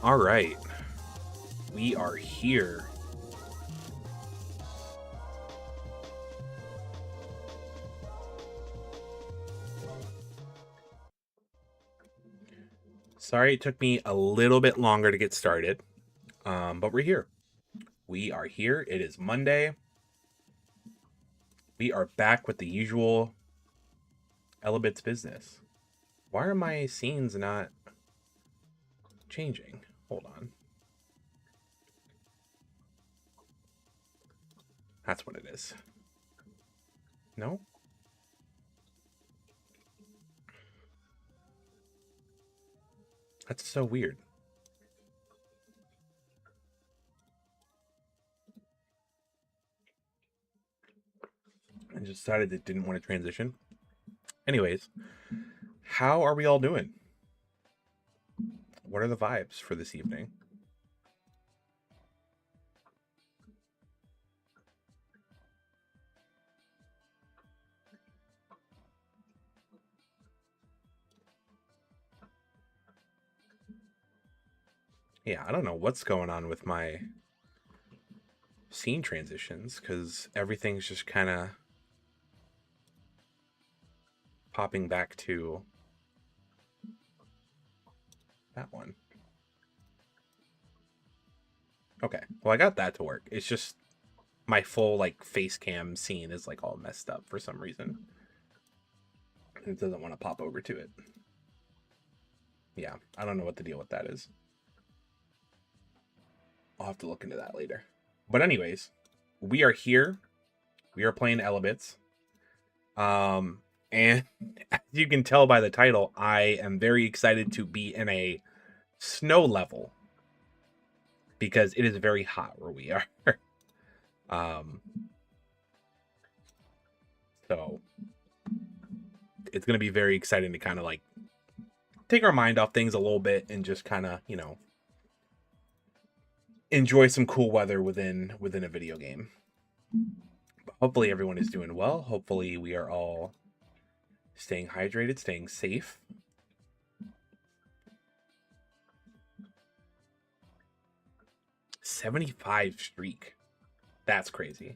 All right, we are here. Sorry it took me a little bit longer to get started, but we're here. We are here. It is Monday. We are back with the usual Elebits business. Why are my scenes not changing? Hold on. That's what it is. No? That's so weird. I just decided it didn't want to transition. Anyways, how are we all doing? What are the vibes for this evening? Yeah, I don't know what's going on with my scene transitions because everything's just kind of popping back to that one. Okay, well, I got that to work. It's just my full like face cam scene is like all messed up for some reason. It doesn't want to pop over to it. Yeah, I don't know what the deal with that is. I'll have to look into that later. But anyways, we are here. We are playing Elebits. And as you can tell by the title, I am very excited to be in a snow level because it is very hot where we are. So it's going to be very exciting to kind of like take our mind off things a little bit and just kind of, you know, enjoy some cool weather within a video game. But hopefully everyone is doing well. Hopefully we are all staying hydrated, staying safe. '75 streak. That's crazy.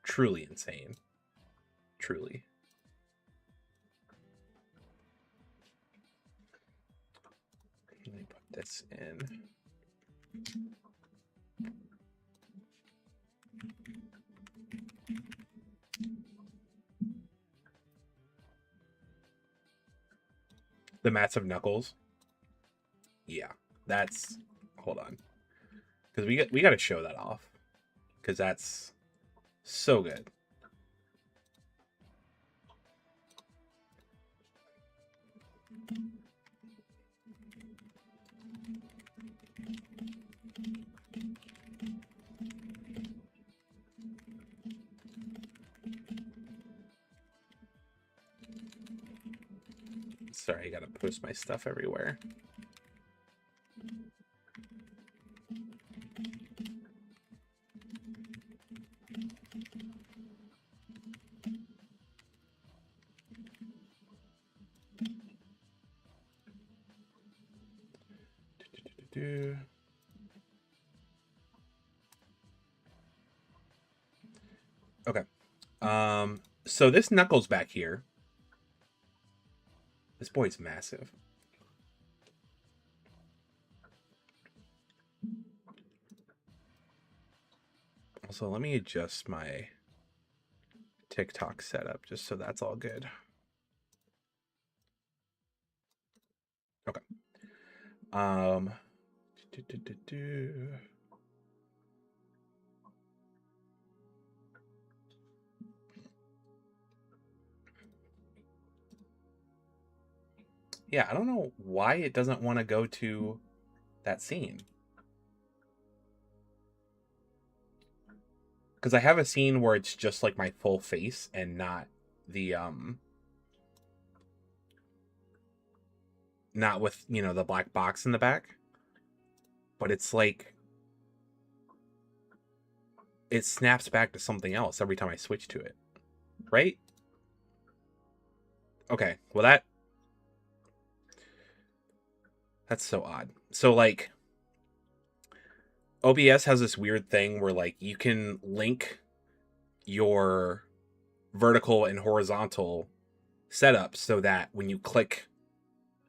Truly insane. Truly. Let me put this in. The massive knuckles. Yeah, that's. Hold on, because we got to show that off, because that's so good. Sorry, I gotta post my stuff everywhere. Okay. So this Knuckles back here, this boy's massive. Also, let me adjust my TikTok setup just so that's all good. Okay. Yeah, I don't know why it doesn't want to go to that scene. Because I have a scene where it's just like my full face and not the not with, you know, the black box in the back. But it's like it snaps back to something else every time I switch to it. Right? Okay. Well, That's so odd. So like OBS has this weird thing where like you can link your vertical and horizontal setups so that when you click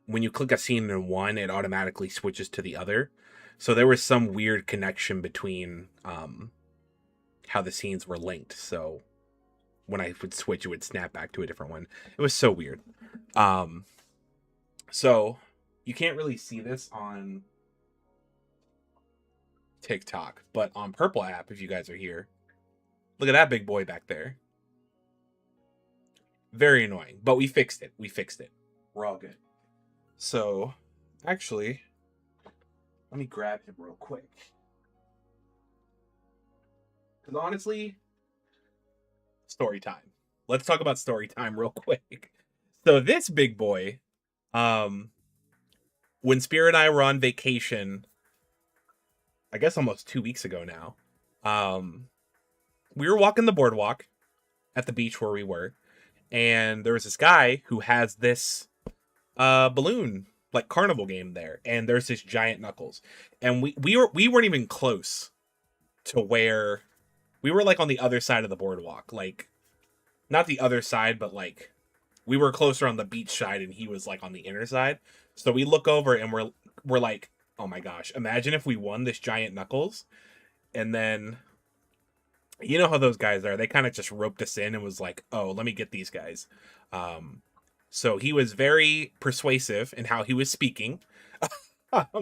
a scene in one, it automatically switches to the other. So there was some weird connection between how the scenes were linked. So when I would switch, it would snap back to a different one. It was so weird. So you can't really see this on TikTok, but on Purple app, if you guys are here, look at that big boy back there. Very annoying, but we fixed it. We're all good. So, actually, let me grab him real quick. Because honestly, story time. Let's talk about story time real quick. So this big boy, when Spirit and I were on vacation, I guess almost 2 weeks ago now, we were walking the boardwalk at the beach where we were, and there was this guy who has this balloon like carnival game there, and there's this giant Knuckles, and we weren't even close to where we were, like on the other side of the boardwalk, like not the other side, but like we were closer on the beach side, and he was like on the inner side. So we look over and we're like, oh my gosh, imagine if we won this giant Knuckles, and then you know how those guys are. They kind of just roped us in and was like, oh, let me get these guys. So he was very persuasive in how he was speaking.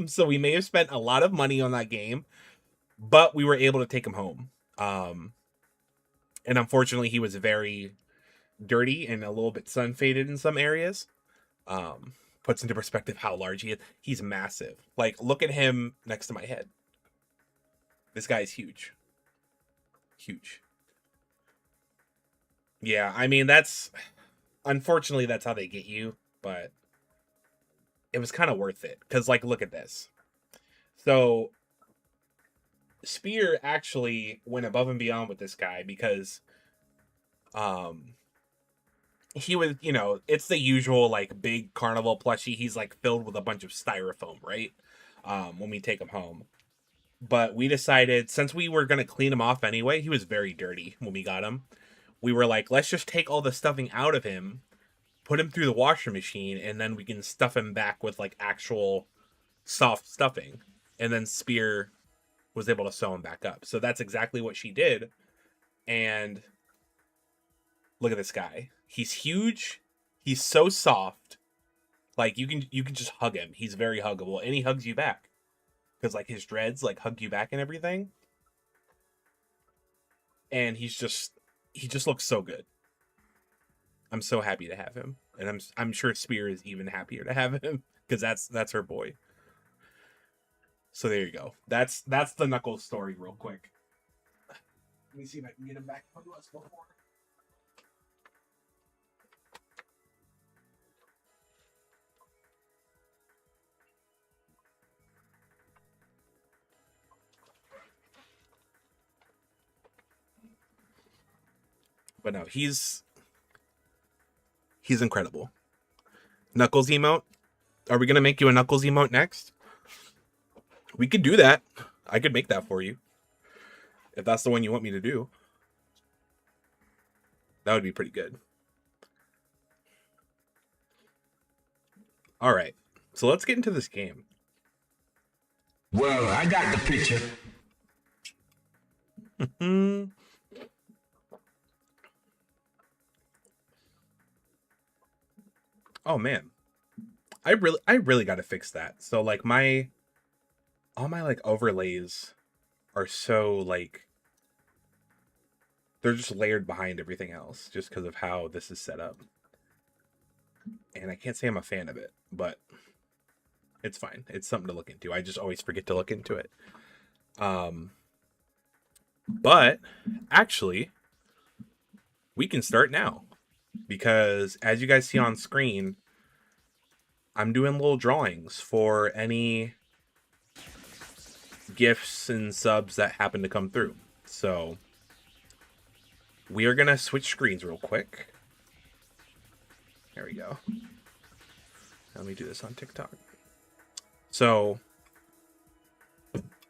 So we may have spent a lot of money on that game, but we were able to take him home. And unfortunately, he was very dirty and a little bit sun faded in some areas. Puts into perspective how large he is. He's massive. Like, look at him next to my head. This guy's huge. Huge. Yeah, I mean, unfortunately, that's how they get you, but it was kind of worth it. Because, like, look at this. So, Spear actually went above and beyond with this guy because he was, it's the usual, like, big carnival plushie. He's, like, filled with a bunch of styrofoam, right? When we take him home. But we decided, since we were going to clean him off anyway, he was very dirty when we got him. We were like, let's just take all the stuffing out of him, put him through the washer machine, and then we can stuff him back with, like, actual soft stuffing. And then Spear was able to sew him back up. So that's exactly what she did. And look at this guy. He's huge. He's so soft. Like, you can just hug him. He's very huggable, and he hugs you back. Because, like, his dreads, like, hug you back and everything. And he just looks so good. I'm so happy to have him. And I'm sure Spear is even happier to have him. Because that's her boy. So there you go. That's the Knuckles story real quick. Let me see if I can get him back from us before. But no, he's incredible. Knuckles emote. Are we gonna make you a Knuckles emote next? We could do that. I could make that for you. If that's the one you want me to do. That would be pretty good. Alright. So let's get into this game. Well, I got the picture. Oh man. I really gotta fix that. So like all my like overlays are so like they're just layered behind everything else just because of how this is set up. And I can't say I'm a fan of it, but it's fine. It's something to look into. I just always forget to look into it. But actually, we can start now because as you guys see on screen, I'm doing little drawings for any gifts and subs that happen to come through. So we are going to switch screens real quick. There we go. Let me do this on TikTok. So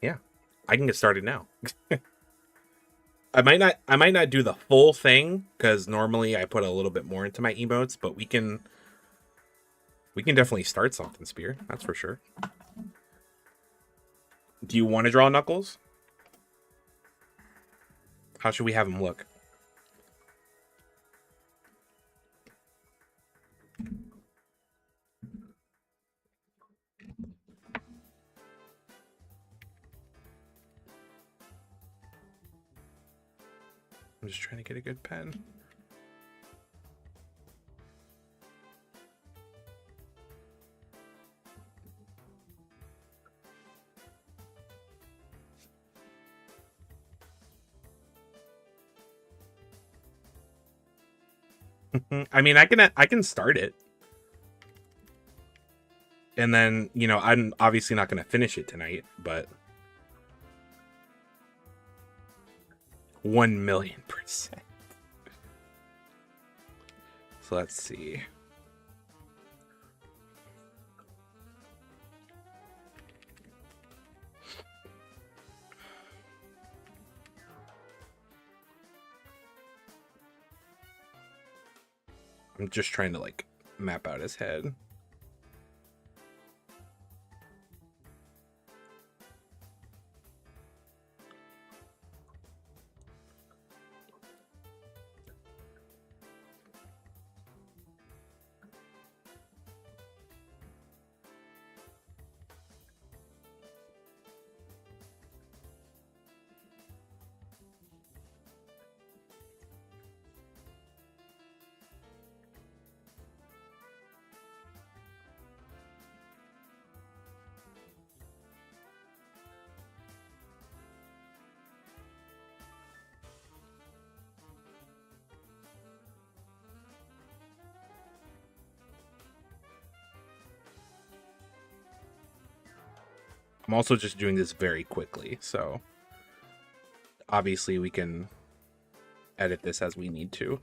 yeah, I can get started now. I might not do the full thing because normally I put a little bit more into my emotes, but we can definitely start something, Spear. That's for sure. Do you want to draw Knuckles? How should we have him look? I'm just trying to get a good pen. I mean, I can start it. And then, you know, I'm obviously not going to finish it tonight, but 1,000,000%. So let's see. I'm just trying to like map out his head. I'm also just doing this very quickly, so obviously we can edit this as we need to.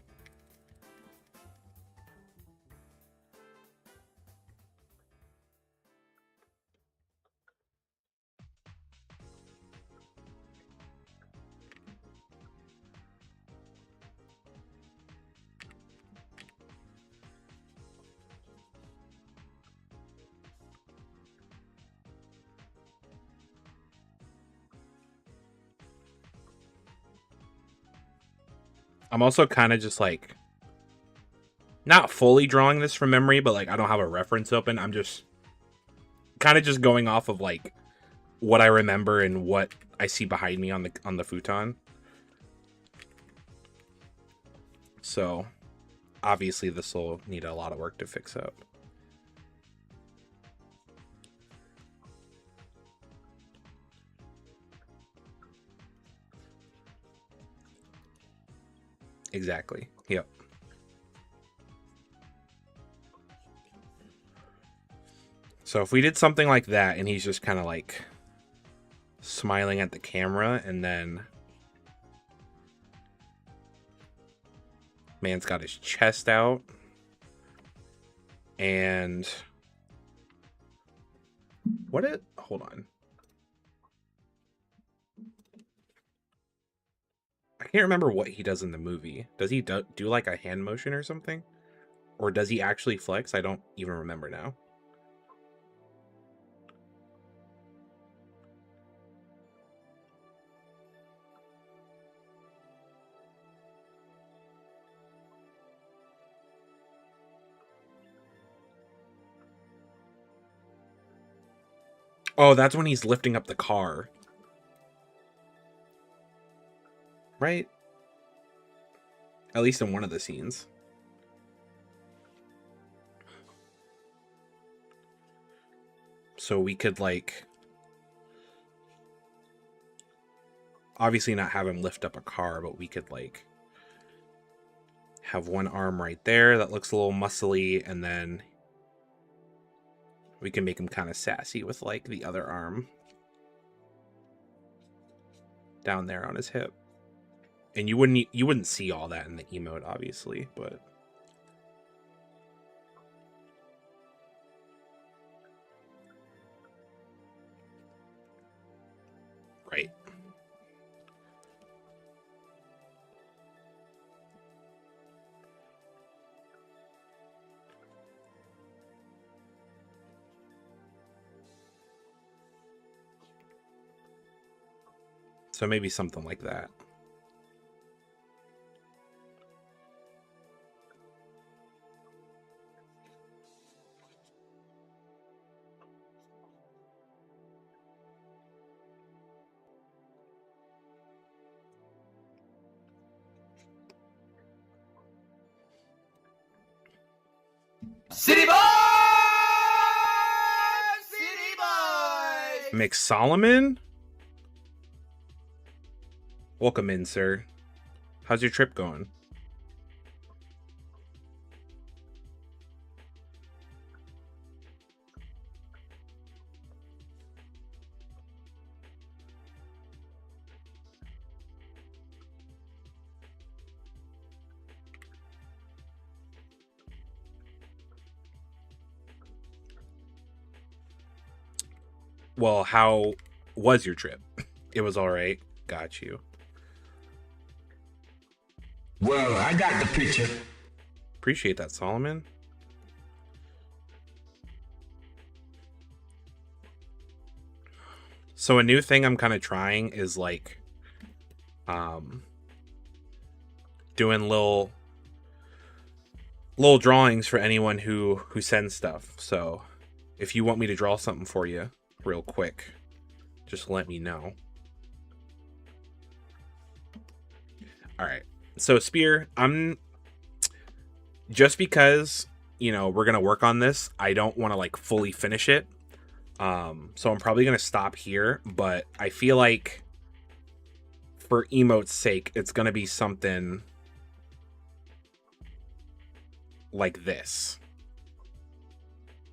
I'm also kind of just like not fully drawing this from memory, but like I don't have a reference open. I'm just kind of just going off of like what I remember and what I see behind me on the futon. So obviously this will need a lot of work to fix up. Exactly. Yep. So if we did something like that and he's just kind of like smiling at the camera and then man's got his chest out and hold on. I can't remember what he does in the movie. Does he do like a hand motion or something? Or does he actually flex? I don't even remember now. Oh, that's when he's lifting up the car. Right? At least in one of the scenes. So we could like obviously not have him lift up a car, but we could like have one arm right there that looks a little muscly, and then we can make him kind of sassy with like the other arm down there on his hip. And you wouldn't see all that in the emote, obviously, but Right. So maybe something like that. City boy! City boy! McSolomon? Welcome in, sir. How's your trip going? Well, how was your trip? It was all right. Got you. Well, I got the picture. Appreciate that, Solomon. So a new thing I'm kind of trying is like doing little drawings for anyone who sends stuff. So if you want me to draw something for you real quick, just let me know. All right. So Spear, I'm just because, you know, we're going to work on this, I don't want to like fully finish it. So I'm probably going to stop here, but I feel like for emote's sake, it's going to be something like this.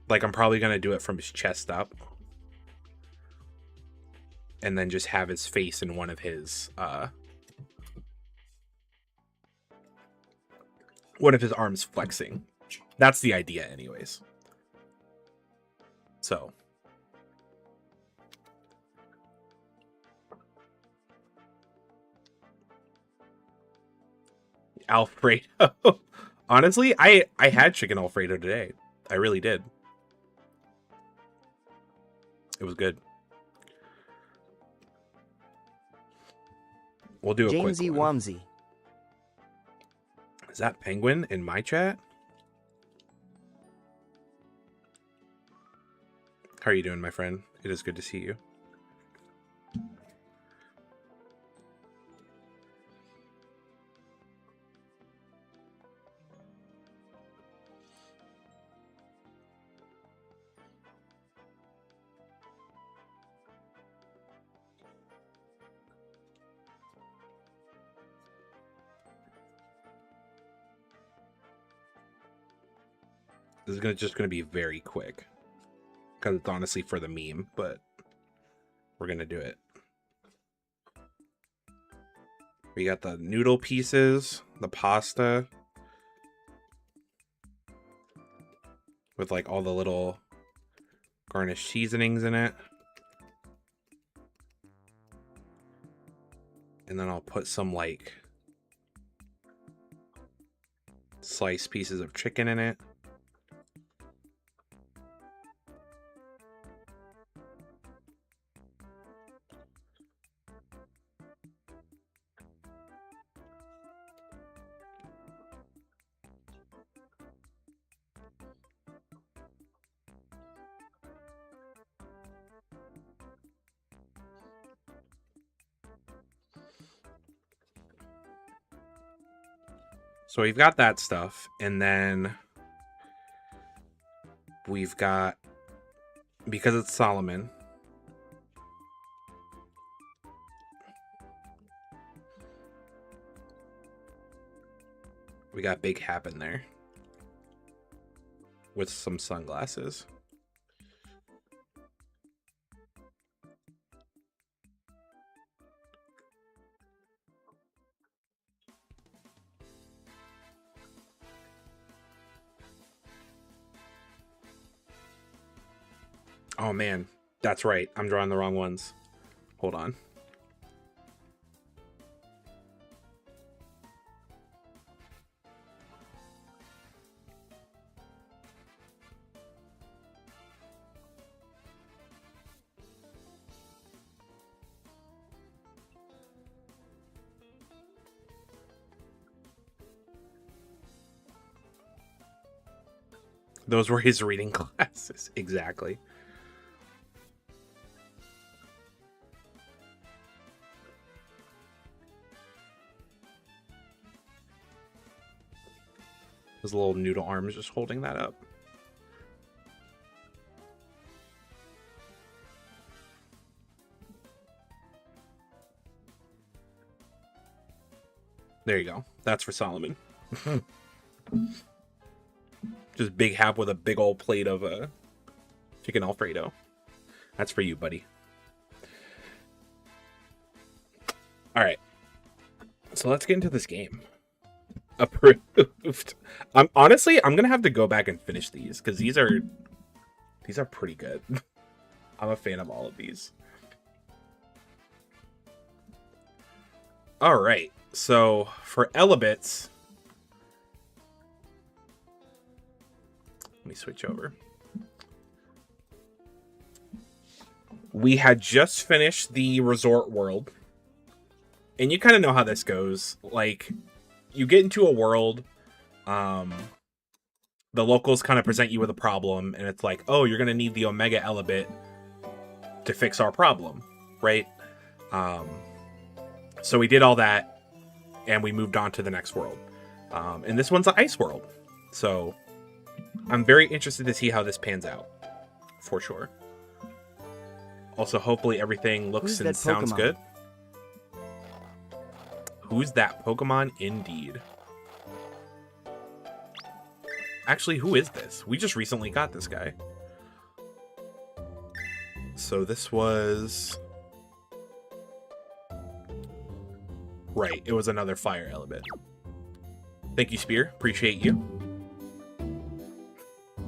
Like I'm probably going to do it from his chest up. And then just have his face in one of his arms flexing. That's the idea anyways. So Alfredo. Honestly, I had chicken Alfredo today. I really did. It was good. We'll do a quick Jamesy one. Wamsy. Is that Penguin in my chat? How are you doing, my friend? It is good to see you. This is just gonna be very quick because it's honestly for the meme, but we're gonna do it. We got the noodle pieces, the pasta with like all the little garnished seasonings in it. And then I'll put some like sliced pieces of chicken in it. So we've got that stuff, and then we've got, because it's Solomon, we got Big Hap in there with some sunglasses. Oh man, that's right. I'm drawing the wrong ones. Hold on. Those were his reading classes. Exactly. His little noodle arms just holding that up. There you go. That's for Solomon. Just big half with a big old plate of chicken Alfredo. That's for you, buddy. All right. So let's get into this game. Approved. I'm gonna have to go back and finish these because these are pretty good. I'm a fan of all of these. All right. So for Elebits, let me switch over. We had just finished the resort world, and you kind of know how this goes. Like, you get into a world, the locals kind of present you with a problem, and it's like, oh, you're gonna need the Omega Elebit to fix our problem, right? So we did all that, and we moved on to the next world. And this one's an ice world. So I'm very interested to see how this pans out, for sure. Also, hopefully everything looks and sounds good. Who's that Pokemon? Indeed. Actually, who is this? We just recently got this guy. So this was... Right, it was another fire Elebit. Thank you, Spear. Appreciate you.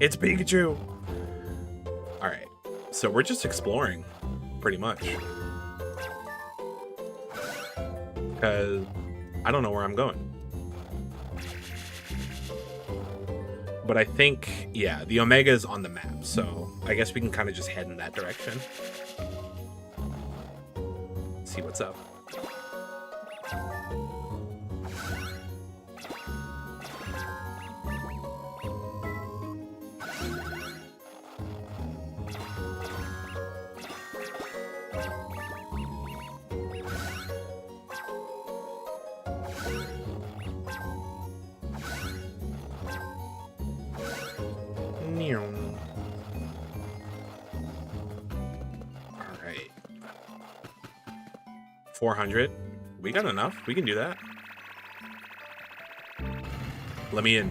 It's Pikachu! Alright, so we're just exploring, pretty much. Because I don't know where I'm going. But I think, yeah, the Omega is on the map, so I guess we can kind of just head in that direction. See what's up. Alright. 400. We got enough. We can do that. Let me in.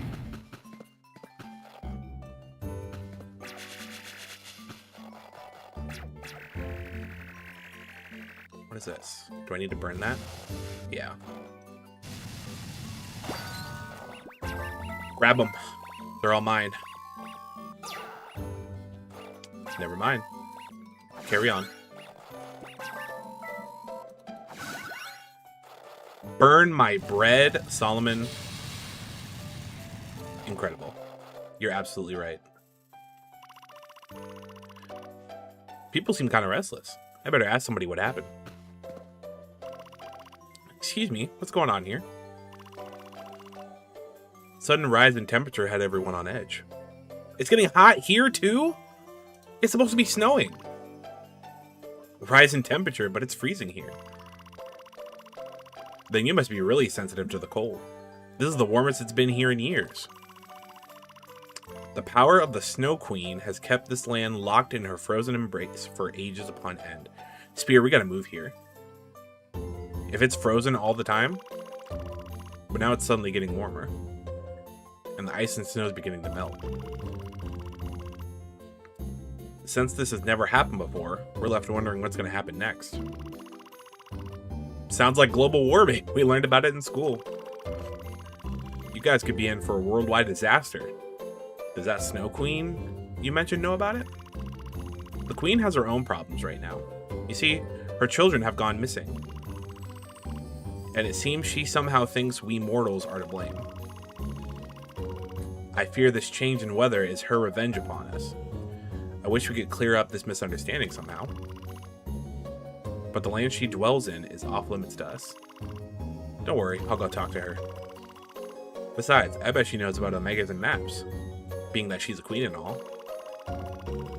What is this? Do I need to burn that? Yeah. Grab them. They're all mine. Never mind. Carry on. Burn my bread, Solomon. Incredible. You're absolutely right. People seem kind of restless. I better ask somebody what happened. Excuse me, what's going on here? Sudden rise in temperature had everyone on edge. It's getting hot here too? It's supposed to be snowing. Rise in temperature, but it's freezing here. Then you must be really sensitive to the cold. This is the warmest it's been here in years. The power of the Snow Queen has kept this land locked in her frozen embrace for ages upon end. Spear, we gotta move here. If it's frozen all the time, but now it's suddenly getting warmer. And the ice and snow is beginning to melt. Since this has never happened before, we're left wondering what's going to happen next. Sounds like global warming. We learned about it in school. You guys could be in for a worldwide disaster. Does that Snow Queen you mentioned know about it? The Queen has her own problems right now. You see, her children have gone missing. And it seems she somehow thinks we mortals are to blame. I fear this change in weather is her revenge upon us. I wish we could clear up this misunderstanding somehow. But the land she dwells in is off limits to us. Don't worry, I'll go talk to her. Besides, I bet she knows about Omegas and maps. being that she's a queen and all.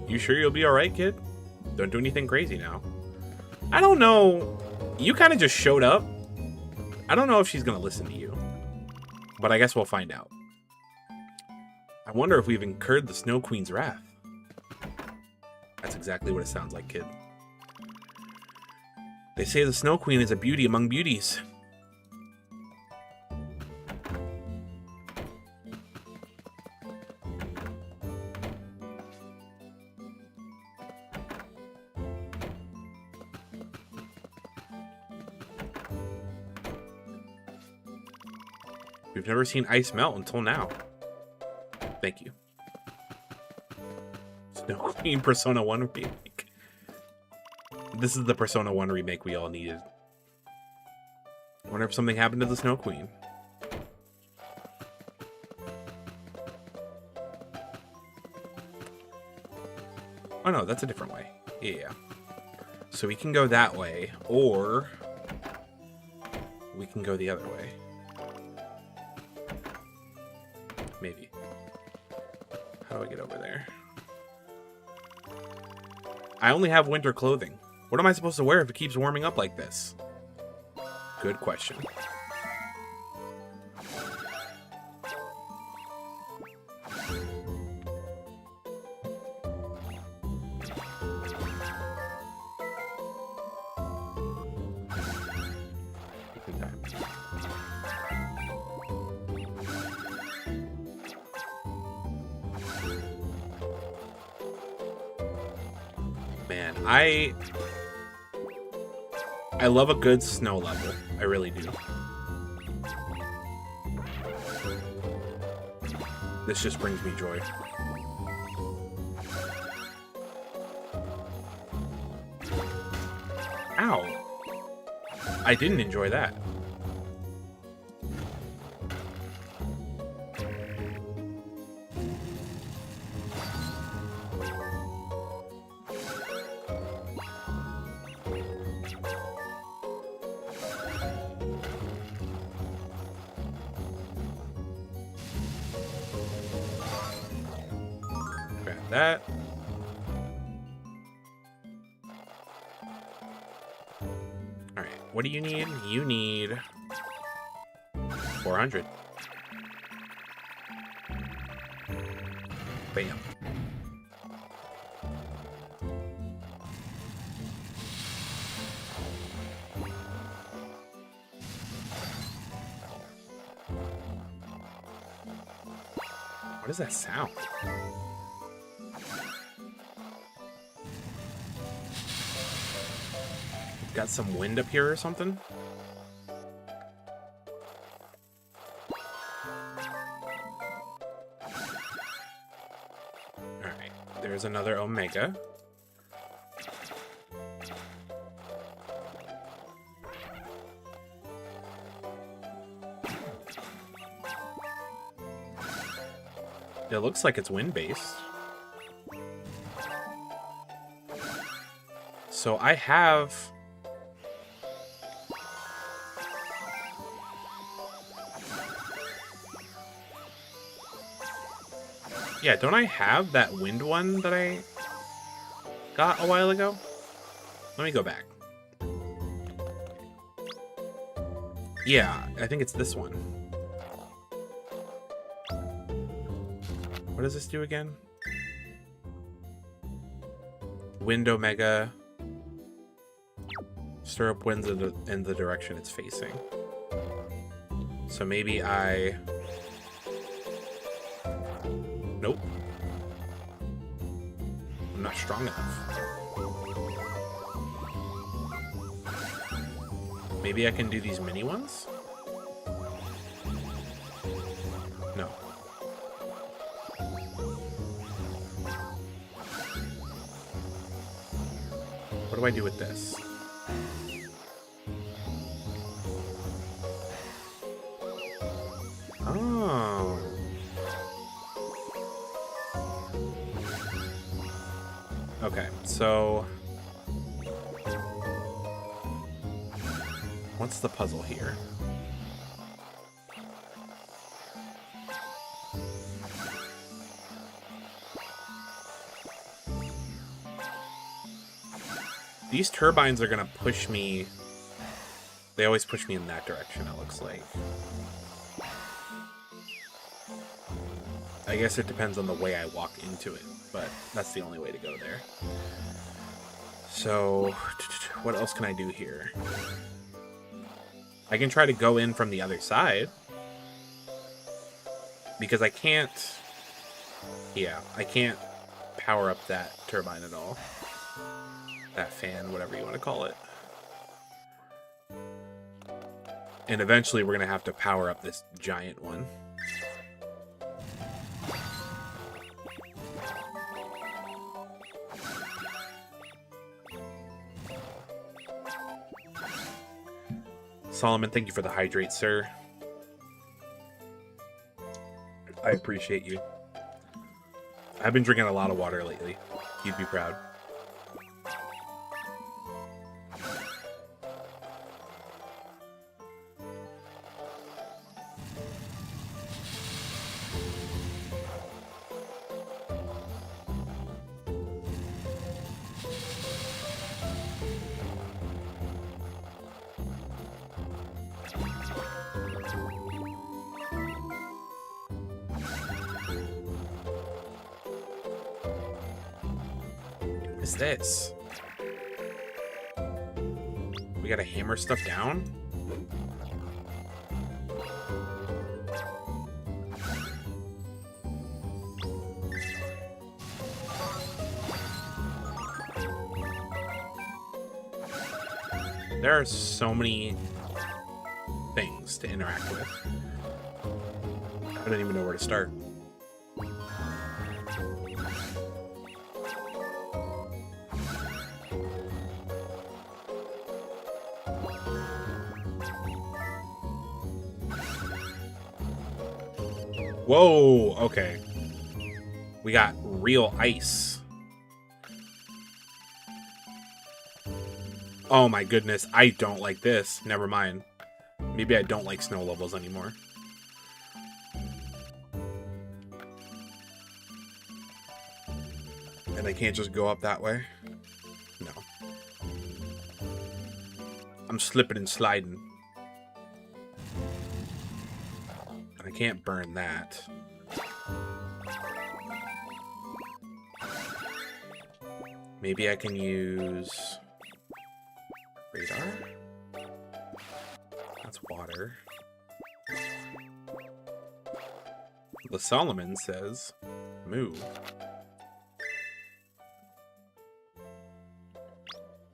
You sure you'll be alright, kid? Don't do anything crazy now. I don't know. You kind of just showed up. I don't know if she's going to listen to you. But I guess we'll find out. I wonder if we've incurred the Snow Queen's wrath. That's exactly what it sounds like, kid. They say the Snow Queen is a beauty among beauties. We've never seen ice melt until now. Thank you. Snow Queen Persona 1 remake. This is the Persona 1 remake we all needed. I wonder if something happened to the Snow Queen. Oh no, that's a different way. Yeah. So we can go that way, or we can go the other way. Maybe. How do I get over there? I only have winter clothing. What am I supposed to wear if it keeps warming up like this? Good question. Man, I love a good snow level. I really do. This just brings me joy. Ow. I didn't enjoy that. That. Alright, what do you need? You need 400. Bam. What does that sound? Got some wind up here or something? Alright, there's another Omega. It looks like it's wind-based. So I have... Yeah, don't I have that wind one that I got a while ago? Let me go back. Yeah, I think it's this one. What does this do again? Wind Omega. Stir up winds in the direction it's facing. So maybe I... Nope. I'm not strong enough. Maybe I can do these mini ones? No. What do I do with this? Oh. Okay, so what's the puzzle here? These turbines are gonna push me. They always push me in that direction, it looks like. I guess it depends on the way I walk into it, but that's the only way to go there. So, what else can I do here? I can try to go in from the other side. Because I can't... Yeah, I can't power up that turbine at all. That fan, whatever you want to call it. And eventually we're going to have to power up this giant one. Solomon, thank you for the hydrate, sir. I appreciate you. I've been drinking a lot of water lately. You'd be proud. What's this? We gotta hammer stuff down? There are so many things to interact with. I don't even know where to start. Whoa, okay. We got real ice. Oh my goodness, I don't like this. Never mind. Maybe I don't like snow levels anymore. And I can't just go up that way? No. I'm slipping and sliding. I can't burn that. Maybe I can use radar? That's water. The Solomon says move.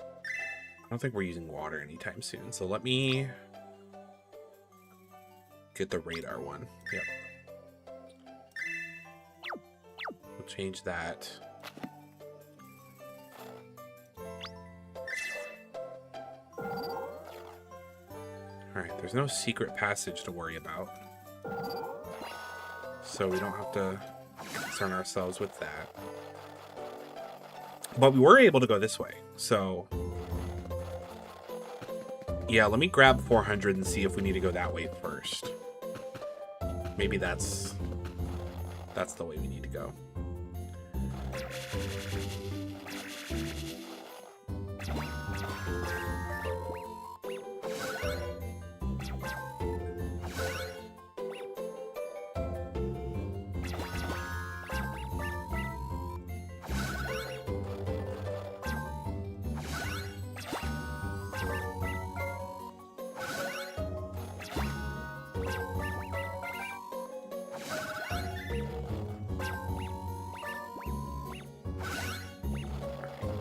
I don't think we're using water anytime soon, so let me get the radar one. Yep. We'll change that. Alright, there's no secret passage to worry about. So we don't have to concern ourselves with that. But we were able to go this way, so... Yeah, let me grab 400 and see if we need to go that way first. Maybe that's the way we need to go.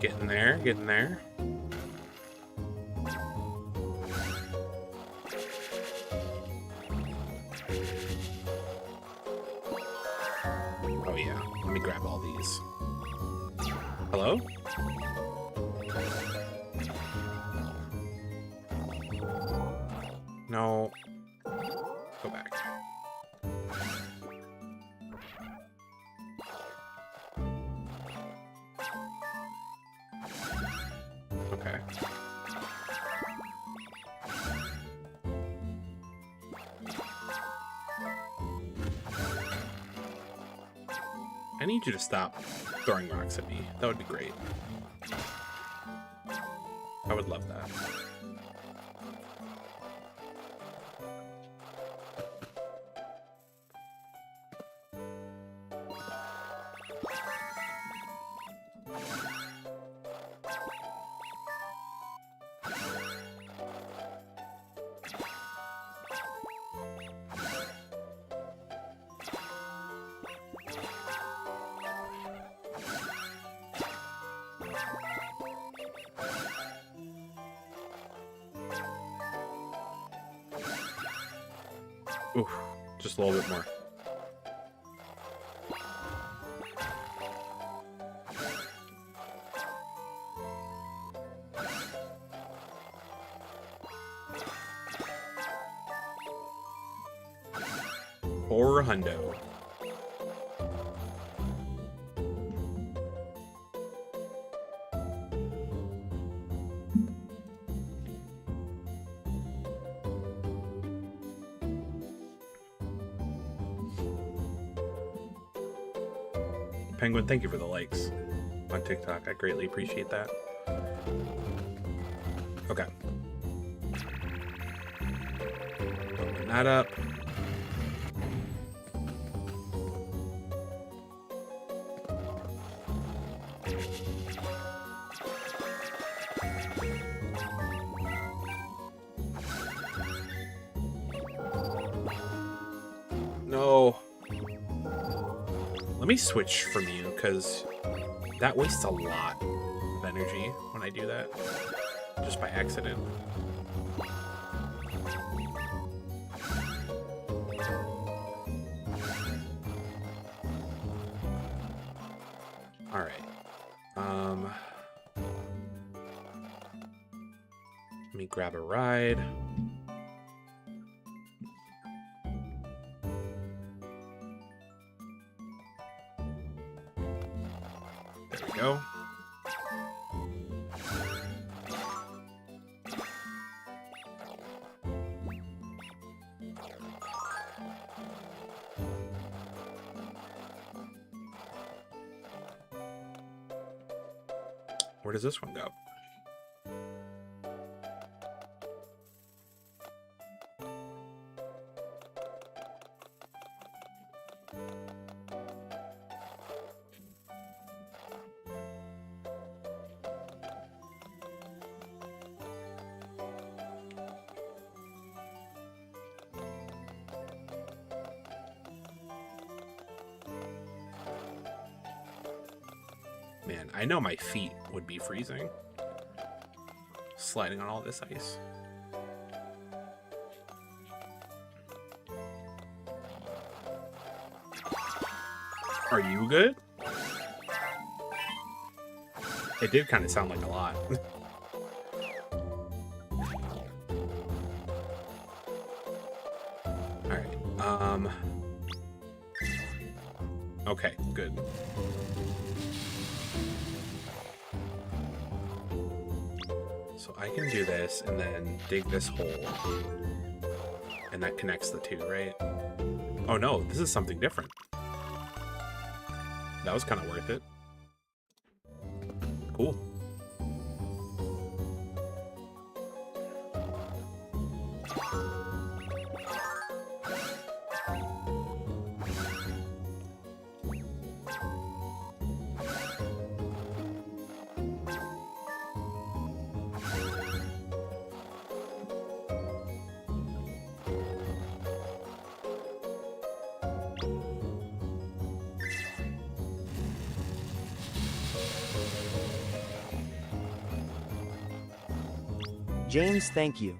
Getting there, getting there. Oh yeah, let me grab all these. Hello? No. Go back. Okay. I need you to stop throwing rocks at me. That would be great. I would love that. Oof, just a little bit more. Or hundo. Penguin, thank you for the likes on TikTok. I greatly appreciate that. Okay. Open that up. No. Let me switch from you, because that wastes a lot of energy when I do that, just by accident. All right. Let me grab a ride. There we go. Where does this one go? Man, I know my feet would be freezing sliding on all this ice. Are you good? It did kind of sound like a lot. All right. Okay, good. So I can do this and then dig this hole. And that connects the two, right? Oh no, this is something different. That was kind of worth it. Cool. James, thank you.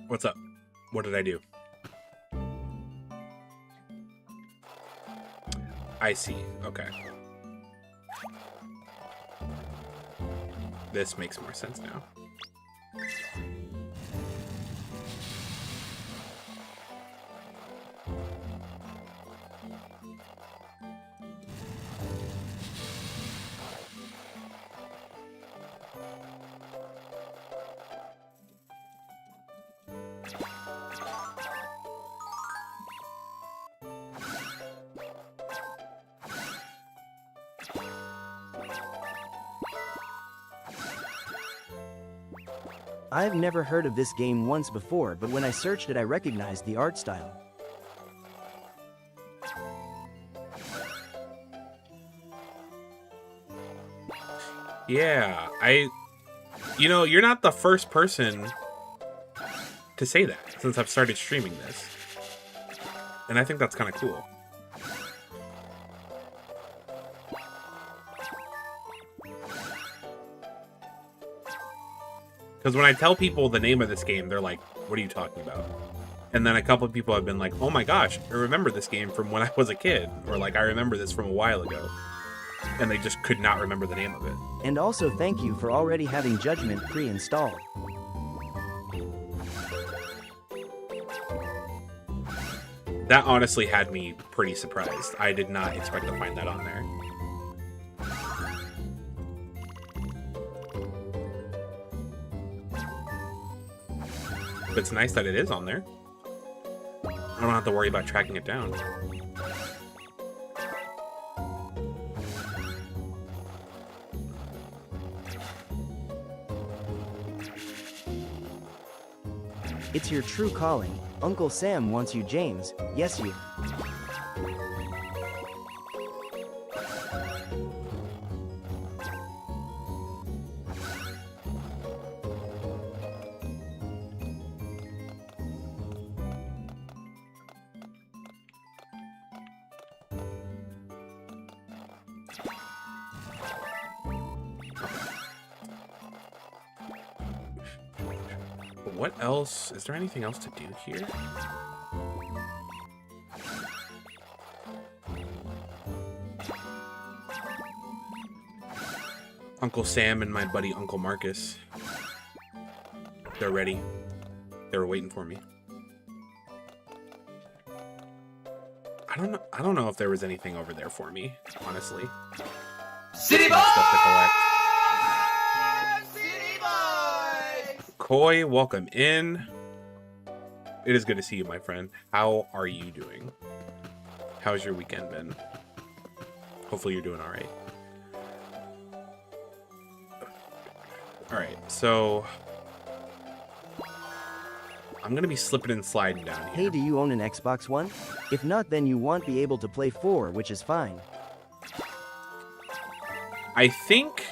What's up? What did I do? I see. Okay. This makes more sense now. I've never heard of this game once before, but when I searched it I recognized the art style. Yeah, you know, you're not the first person to say that since I've started streaming this. And I think that's kind of cool. Because when I tell people the name of this game, they're like, what are you talking about? And then a couple of people have been like, oh my gosh, I remember this game from when I was a kid. Or like, I remember this from a while ago. And they just could not remember the name of it. And also thank you for already having Judgment pre-installed. That honestly had me pretty surprised. I did not expect to find that on there. But it's nice that it is on there. I don't have to worry about tracking it down. It's your true calling. Uncle Sam wants you, James. Yes, you. What else? Is there anything else to do here? Uncle Sam and my buddy Uncle Marcus. They're ready. They were waiting for me. I don't know if there was anything over there for me, honestly. City Stuff to collect. Boy! City Boy! Koi, welcome in. It is good to see you, my friend. How are you doing? How's your weekend been? Hopefully you're doing all right. All right, so I'm gonna be slipping and sliding down here. Hey, do you own an Xbox One? If not, then you won't be able to play 4, which is fine. I think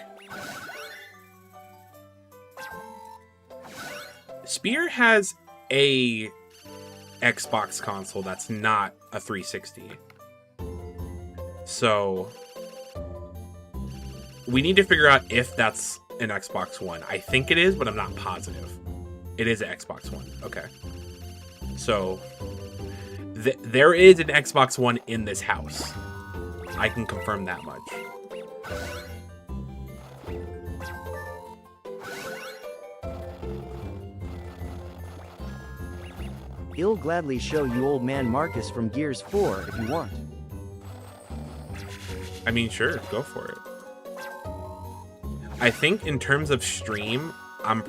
Spear has a Xbox console that's not a 360. So we need to figure out if that's an Xbox One. I think it is, but I'm not positive. It is an Xbox One. Okay. So there is an Xbox One in this house. I can confirm that much. I'll gladly show you old man Marcus from Gears 4 if you want. I mean, sure, go for it. I think in terms of stream, I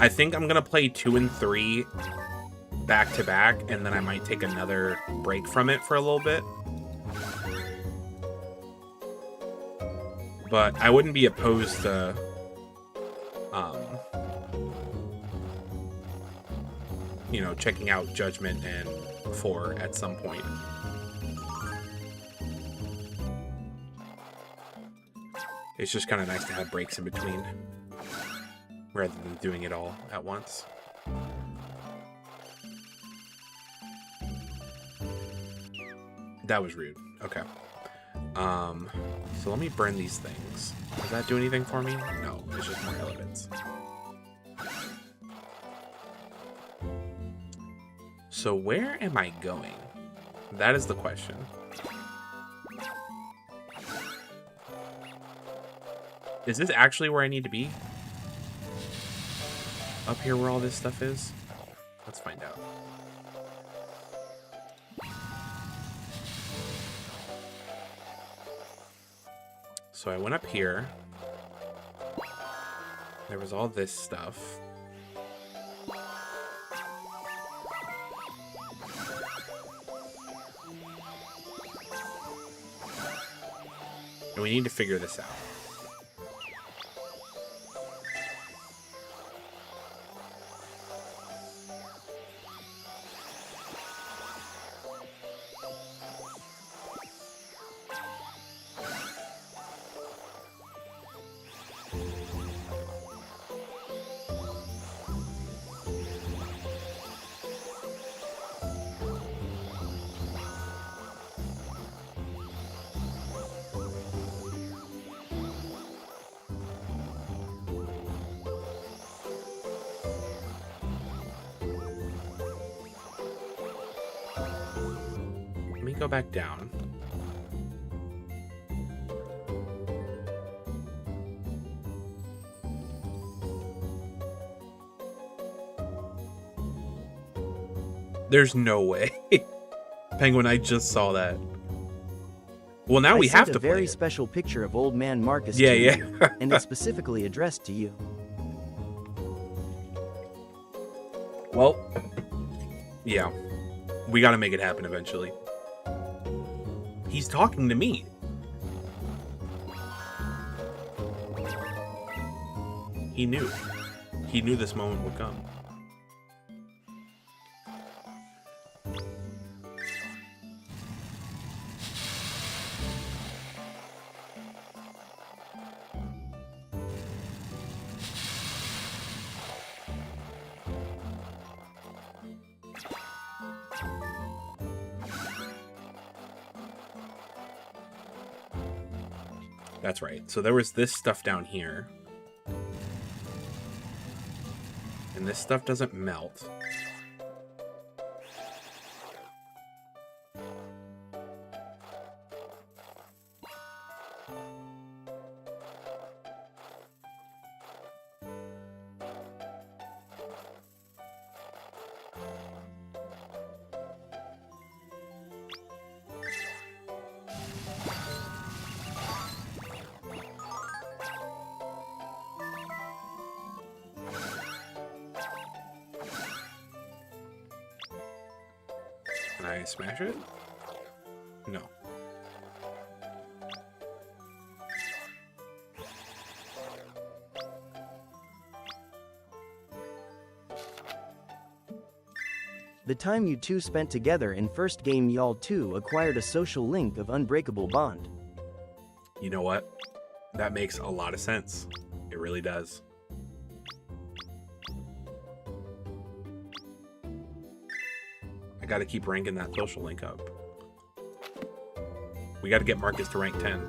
think I'm gonna play 2 and 3 back to back, and then I might take another break from it for a little bit. But I wouldn't be opposed to you know, checking out Judgment and 4 at some point. It's just kind of nice to have breaks in between rather than doing it all at once. That was rude. Okay. So let me burn these things. Does that do anything for me? No, it's just more Elebits. So where am I going? That is the question. Is this actually where I need to be? Up here where all this stuff is? Let's find out. So I went up here. There was all this stuff. And we need to figure this out. go back down. There's no way. Penguin, I just saw that. Well, now we have to a play very it. special picture of old man Marcus Yeah, to yeah. you, and it's specifically addressed to you. Well, yeah. We gotta make it happen eventually. He's talking to me. He knew. He knew this moment would come. That's right. So there was this stuff down here. And this stuff doesn't melt. Can I smash it? No. The time you two spent together in first game, y'all two acquired a social link of unbreakable bond. You know what? That makes a lot of sense. It really does. I gotta keep ranking that social link up. We gotta get Marcus to rank 10.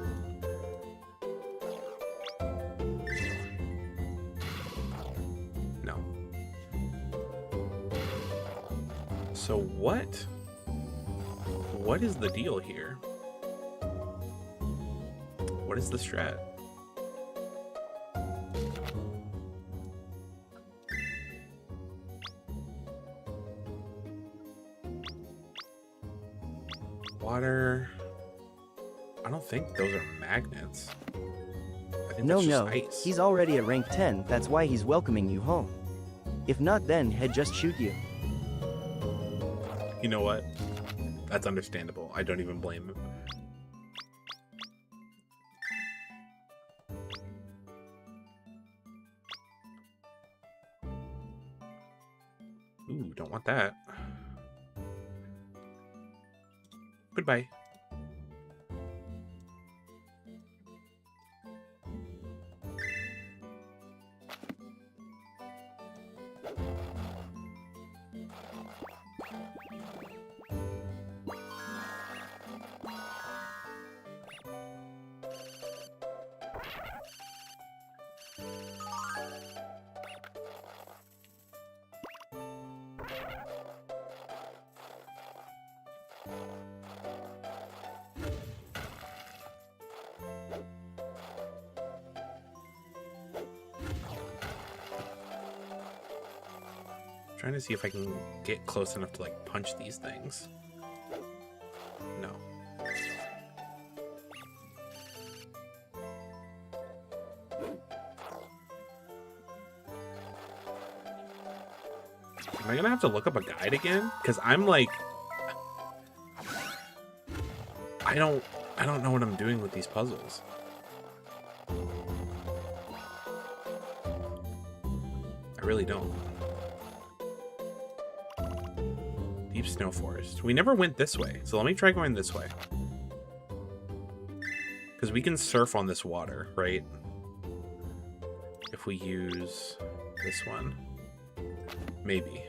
No. So what? What is the deal here? What is the strat? Water. I don't think those are magnets. I think No, that's just no, ice. he's already at rank 10, that's why he's welcoming you home. If not, then he'd just shoot you. You know what? That's understandable. I don't even blame him. Ooh, don't want that. Goodbye. Trying to see if I can get close enough to like punch these things. No. Am I gonna have to look up a guide again? Because I'm like, I don't know what I'm doing with these puzzles. I really don't. Deep snow forest. We never went this way, so let me try going this way. Because we can surf on this water, right? If we use this one. Maybe.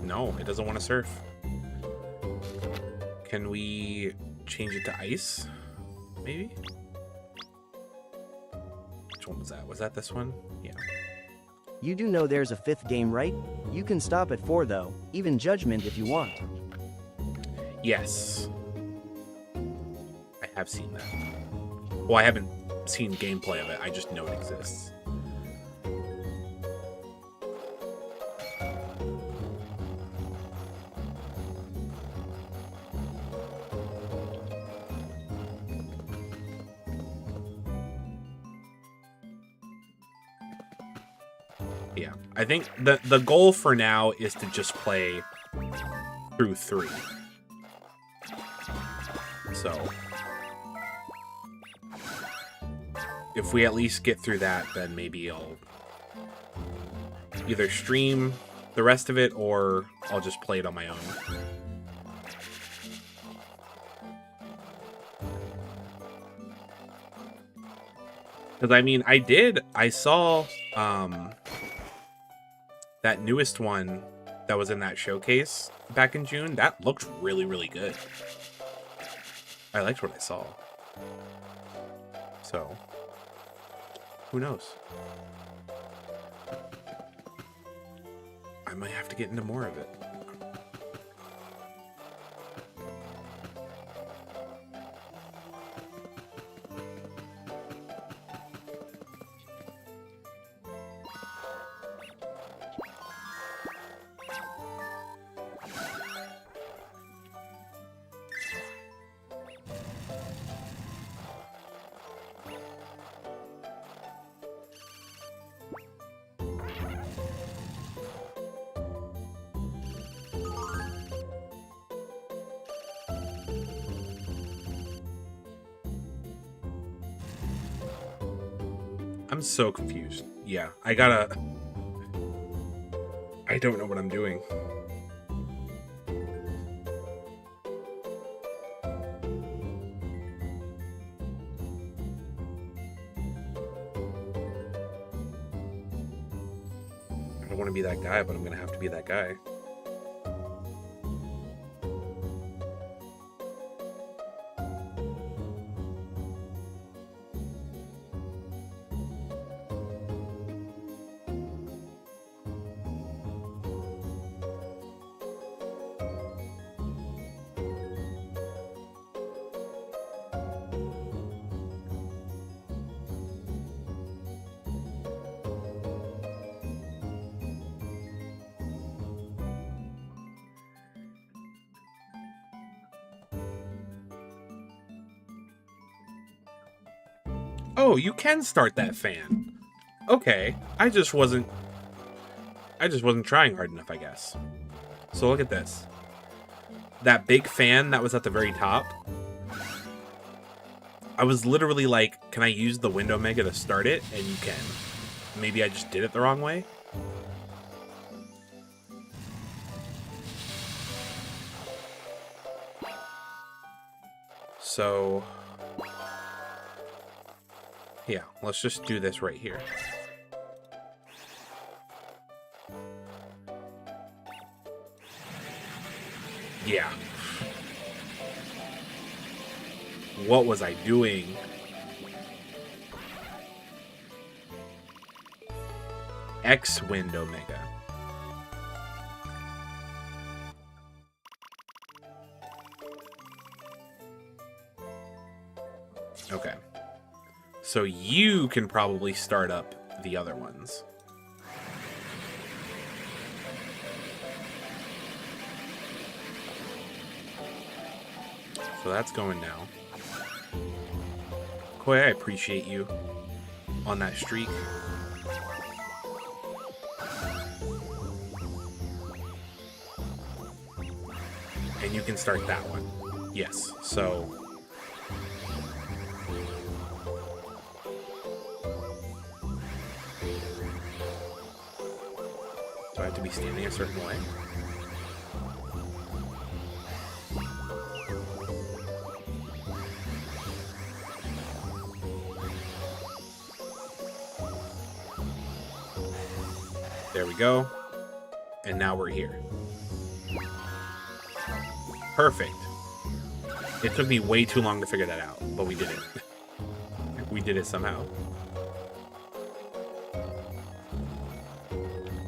No, it doesn't want to surf. Can we change it to ice? Maybe? Which one was that? Was that this one? Yeah. You do know there's a 5th game, right? You can stop at 4 though, even Judgment if you want. Yes. I have seen that. Well, I haven't seen gameplay of it. I just know it exists. Yeah, I think the goal for now is to just play through 3. So if we at least get through that, then maybe I'll either stream the rest of it or I'll just play it on my own. Because I mean, I saw that newest one that was in that showcase back in June. That looked really, really good. I liked what I saw. So, who knows? I might have to get into more of it. I'm so confused. Yeah, I don't know what I'm doing. I don't want to be that guy, but I'm gonna have to be that guy. Oh, you can start that fan. Okay, I just wasn't trying hard enough, I guess. So look at this. That big fan that was at the very top. I was literally like, can I use the window mega to start it? And you can. Maybe I just did it the wrong way. So yeah, let's just do this right here. Yeah. What was I doing? X window mega. Okay. So you can probably start up the other ones. So that's going now. Koi, I appreciate you on that streak. And you can start that one. Yes, so... do I have to be standing a certain way? There we go. And now we're here. Perfect. It took me way too long to figure that out, but we did it. We did it somehow.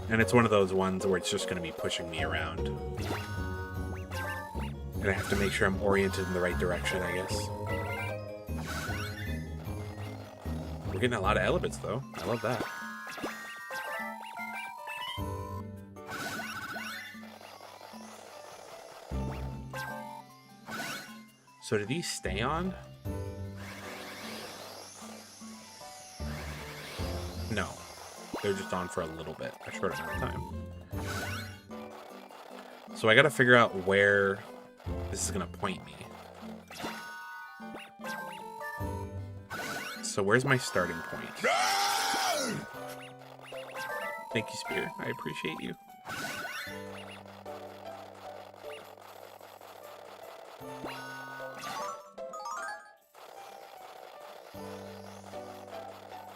And it's one of those ones where it's just going to be pushing me around. And I have to make sure I'm oriented in the right direction, I guess. We're getting a lot of Elebits, though. I love that. So do these stay on? No. They're just on for a little bit, a short amount of time. So I gotta figure out where this is gonna point me. So where's my starting point? Thank you, Spear. I appreciate you.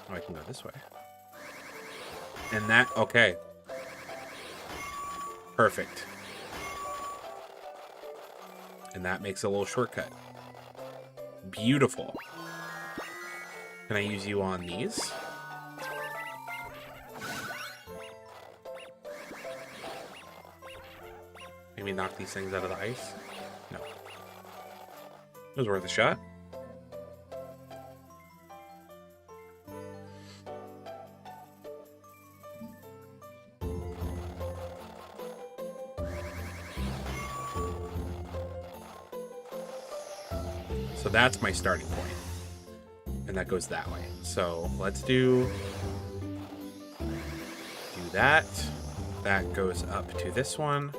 Oh, I can go this way. And that, okay. Perfect. And that makes a little shortcut. Beautiful. Can I use you on these? Maybe knock these things out of the ice? No. It was worth a shot. So that's my starting point. And that goes that way. So let's do that. That goes up to this one.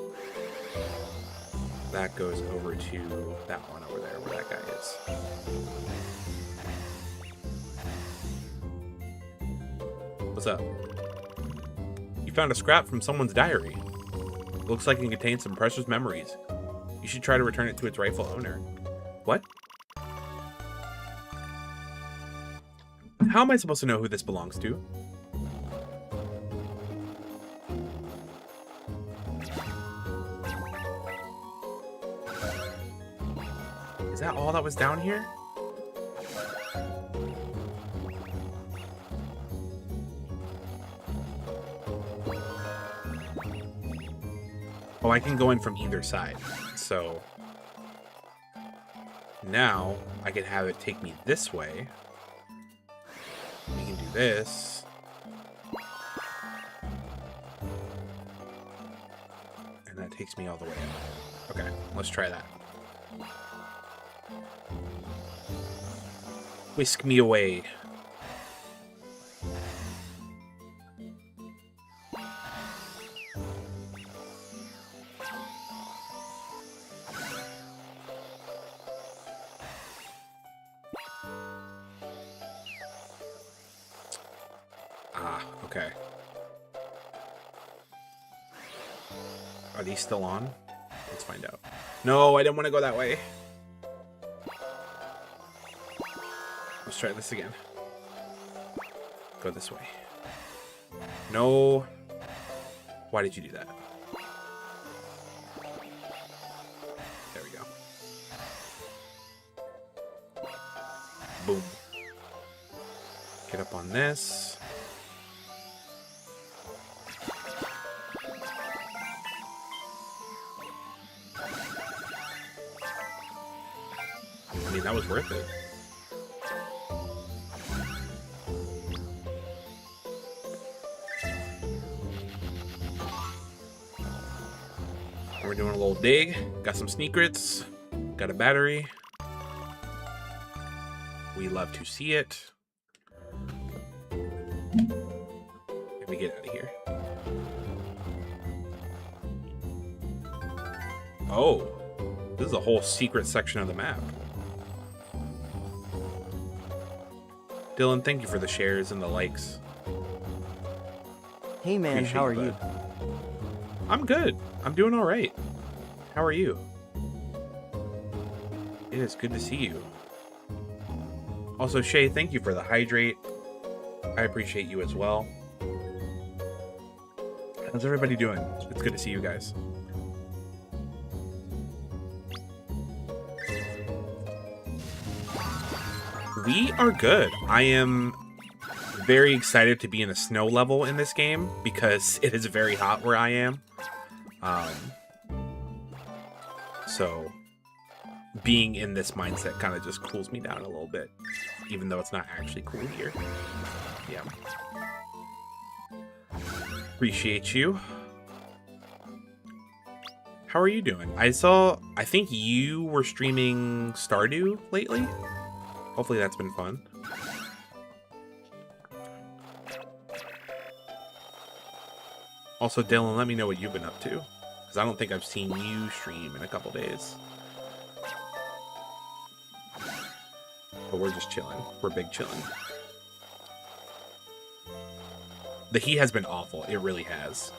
That goes over to that one over there where that guy is. What's up? You found a scrap from someone's diary. Looks like it contains some precious memories. You should try to return it to its rightful owner. What? How am I supposed to know who this belongs to? Is that all that was down here? Oh, I can go in from either side. So now I can have it take me this way. We can do this. And that takes me all the way up. Okay, let's try that. Whisk me away. Ah, okay. Are these still on? Let's find out. No, I didn't want to go that way. Let's try this again. Go this way. No. Why did you do that? There we go. Boom. Get up on this. I mean, that was worth it. We're doing a little dig. Got some secrets. Got a battery. We love to see it. Let me get out of here. Oh, this is a whole secret section of the map. Dylan, thank you for the shares and the likes. Hey man, Appreciate how are you, you? bud. I'm good. I'm doing all right. How are you? It is good to see you. Also, Shay, thank you for the hydrate. I appreciate you as well. How's everybody doing? It's good to see you guys. We are good. I am very excited to be in a snow level in this game because it is very hot where I am. So being in this mindset kind of just cools me down a little bit, even though it's not actually cool here. Yeah. Appreciate you. How are you doing? I think you were streaming Stardew lately. Hopefully that's been fun. Also, Dylan, let me know what you've been up to, because I don't think I've seen you stream in a couple days. But we're just chilling. We're big chilling. The heat has been awful. It really has.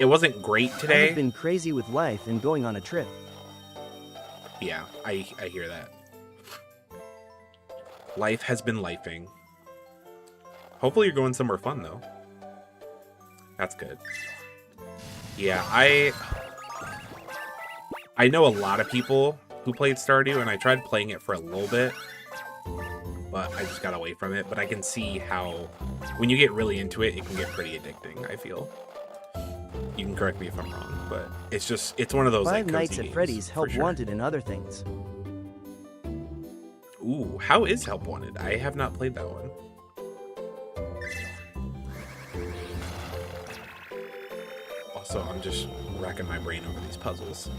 It wasn't great today. I've been crazy with life and going on a trip. Yeah, I hear that. Life has been lifing. Hopefully you're going somewhere fun, though. That's good. Yeah, I know a lot of people who played Stardew, and I tried playing it for a little bit, but I just got away from it. But I can see how, when you get really into it, it can get pretty addicting, I feel. You can correct me if I'm wrong, but it's one of those Five like Nights cozy at games, Freddy's, for Help sure. Wanted, and other things. Ooh, how is Help Wanted? I have not played that one. Also, I'm just racking my brain over these puzzles.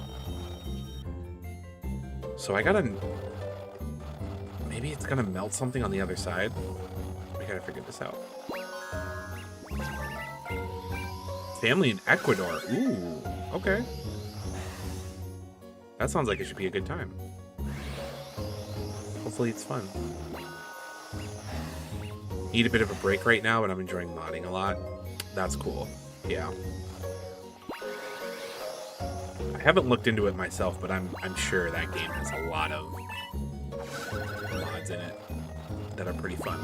So I gotta... Maybe it's gonna melt something on the other side. We gotta figure this out. Family in Ecuador. Ooh, okay. That sounds like it should be a good time. Hopefully it's fun. Need a bit of a break right now, but I'm enjoying modding a lot. That's cool. Yeah. I haven't looked into it myself, but I'm sure that game has a lot of mods in it that are pretty fun.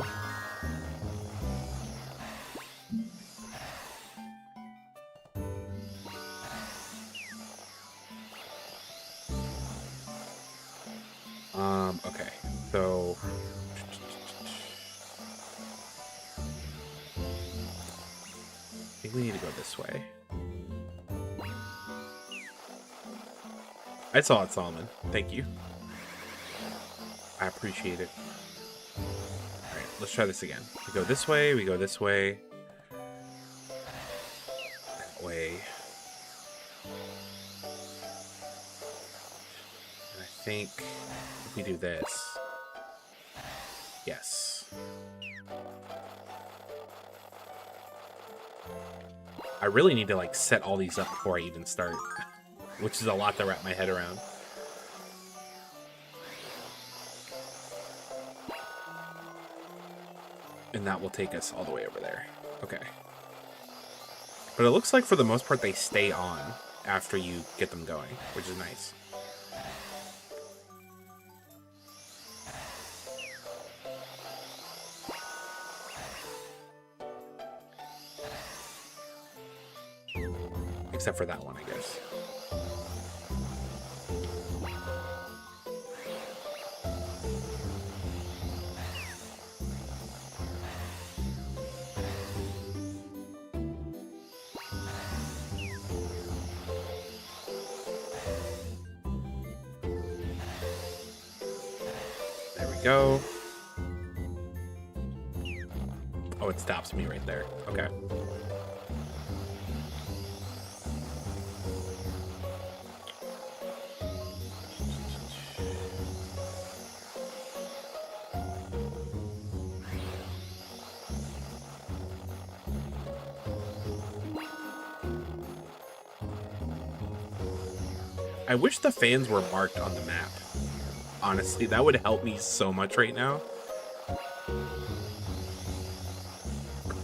Okay, so I think we need to go this way. I saw it, Solomon. Thank you. I appreciate it. Alright, let's try this again. We go this way, we go this way. That way. And I think if we do this. Yes. I really need to like set all these up before I even start, which is a lot to wrap my head around. And that will take us all the way over there. Okay. But it looks like for the most part they stay on after you get them going, which is nice. Except for that one, I guess. There we go. Oh, it stops me right there. Okay. I wish the fans were marked on the map. Honestly, that would help me so much right now.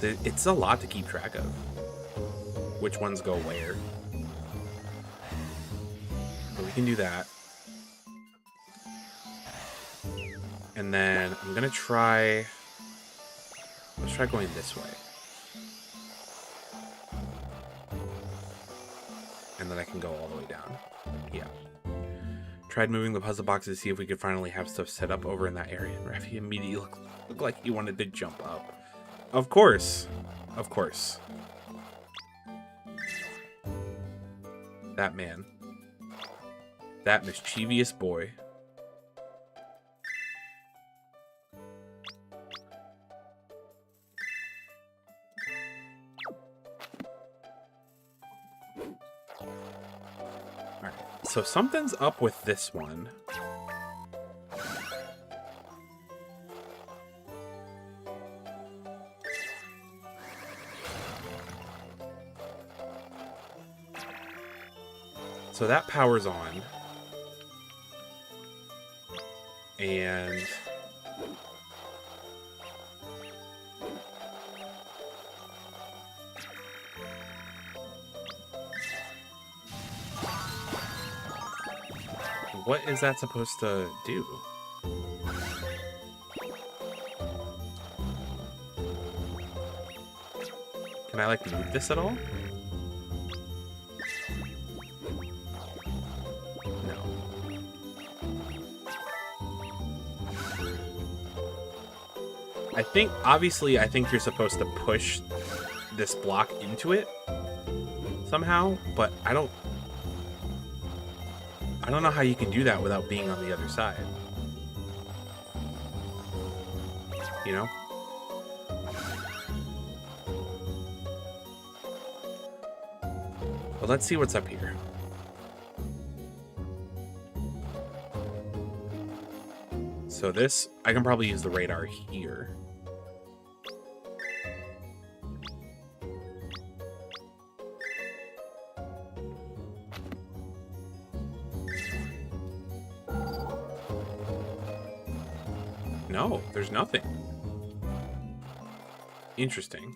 It's a lot to keep track of. Which ones go where. But we can do that. And then I'm gonna try... Let's try going this way. And then I can go all the way down. Yeah. Tried moving the puzzle boxes to see if we could finally have stuff set up over in that area. And Rafi immediately looked like he wanted to jump up. Of course. Of course. That man. That mischievous boy. Alright, so something's up with this one. So that power's on. And what is that supposed to do? Can I like move this at all? Obviously, I think you're supposed to push this block into it somehow, but I don't know how you can do that without being on the other side. You know? Well, let's see what's up here. So this, I can probably use the radar here. No, there's nothing. Interesting.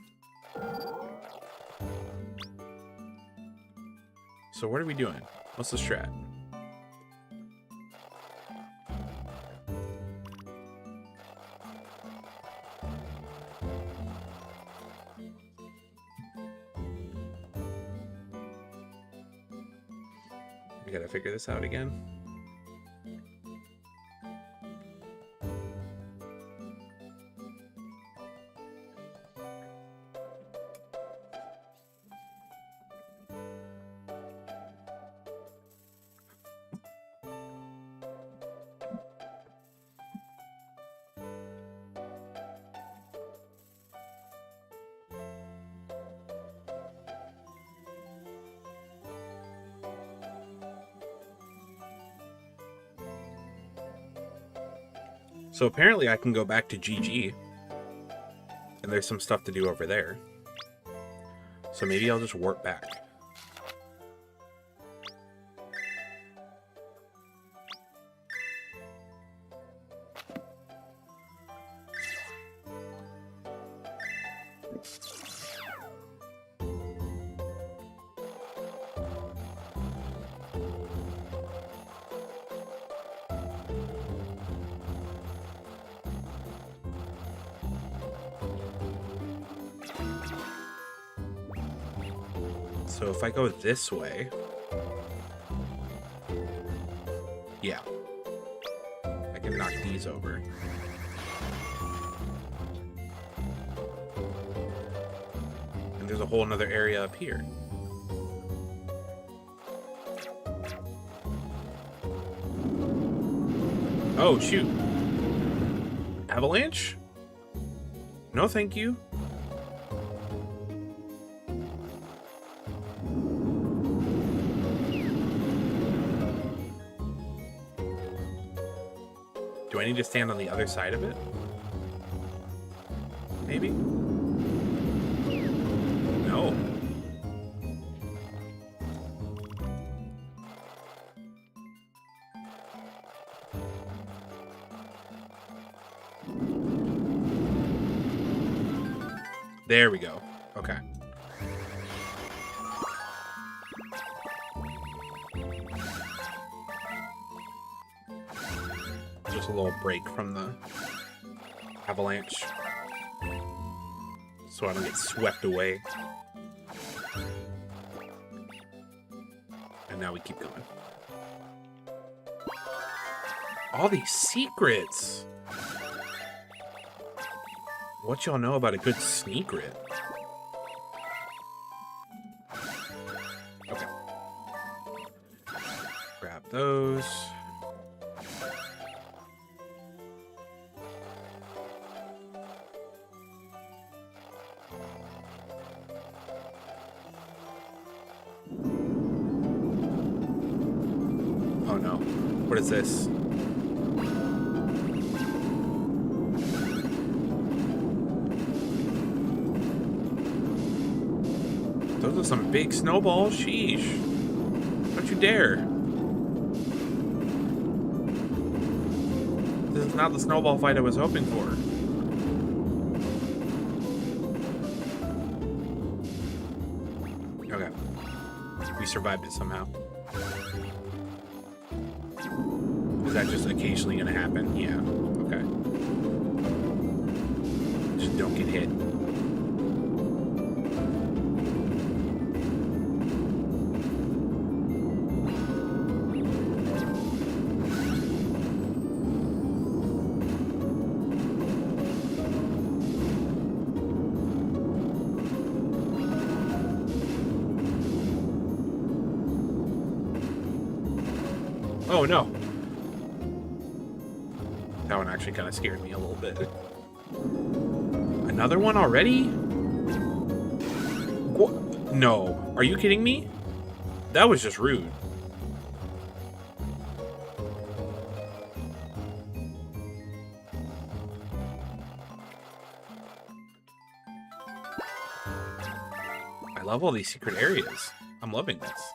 So what are we doing? What's the strat? We gotta figure this out again. So apparently I can go back to GG, and there's some stuff to do over there. So maybe I'll just warp back. So if I go this way, yeah, I can knock these over. And there's a whole nother area up here. Oh, shoot. Avalanche? No, thank you. Do I need to stand on the other side of it? Maybe? No. There we go. Okay. Just a little break from the avalanche so I don't get swept away. And now we keep going. All these secrets. What y'all know about a good sneakret? Okay. Grab those. Oh no. What is this? Those are some big snowballs. Sheesh. Don't you dare. This is not the snowball fight I was hoping for. Okay. We survived it somehow. Is that just occasionally gonna happen? Yeah. Okay. Just don't get hit. Oh no. That one actually kind of scared me a little bit. Another one already? What? No. Are you kidding me? That was just rude. I love all these secret areas. I'm loving this.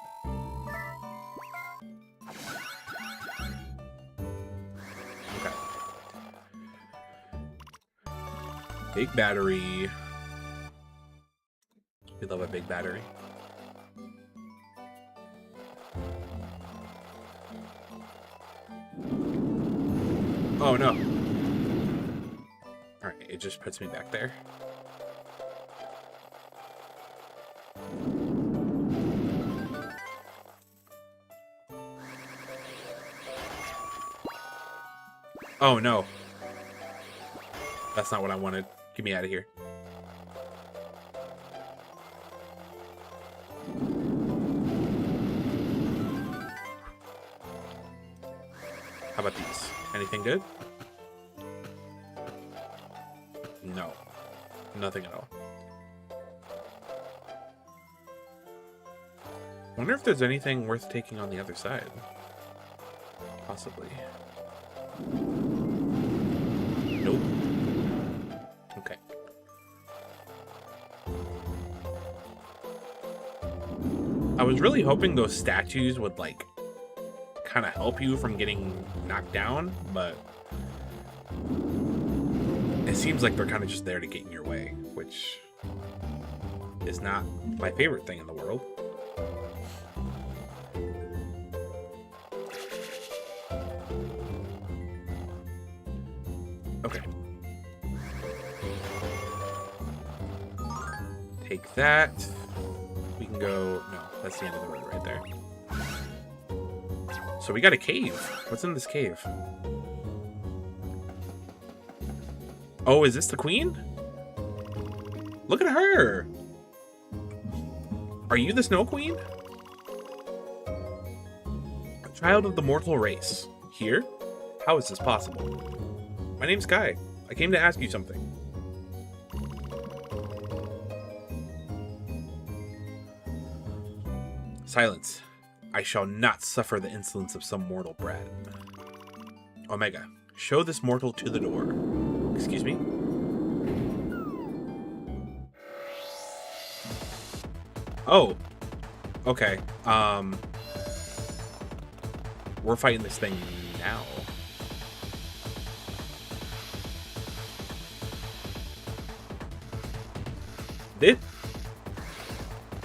Big battery. We love a big battery. Oh no. Alright, it just puts me back there. Oh no. That's not what I wanted. Get me out of here. How about these? Anything good? No. Nothing at all. Wonder if there's anything worth taking on the other side. Possibly. Nope. Okay. I was really hoping those statues would, like, kind of help you from getting knocked down, but it seems like they're kind of just there to get in your way, which is not my favorite thing in the world. Okay. Take that. We can go... No, that's the end of the road right there. So we got a cave. What's in this cave? Oh, is this the queen? Look at her! Are you the Snow Queen? A child of the mortal race. Here? How is this possible? My name's Kai. I came to ask you something. Silence. I shall not suffer the insolence of some mortal brat. Omega, show this mortal to the door. Excuse me? Oh. Okay. We're fighting this thing now.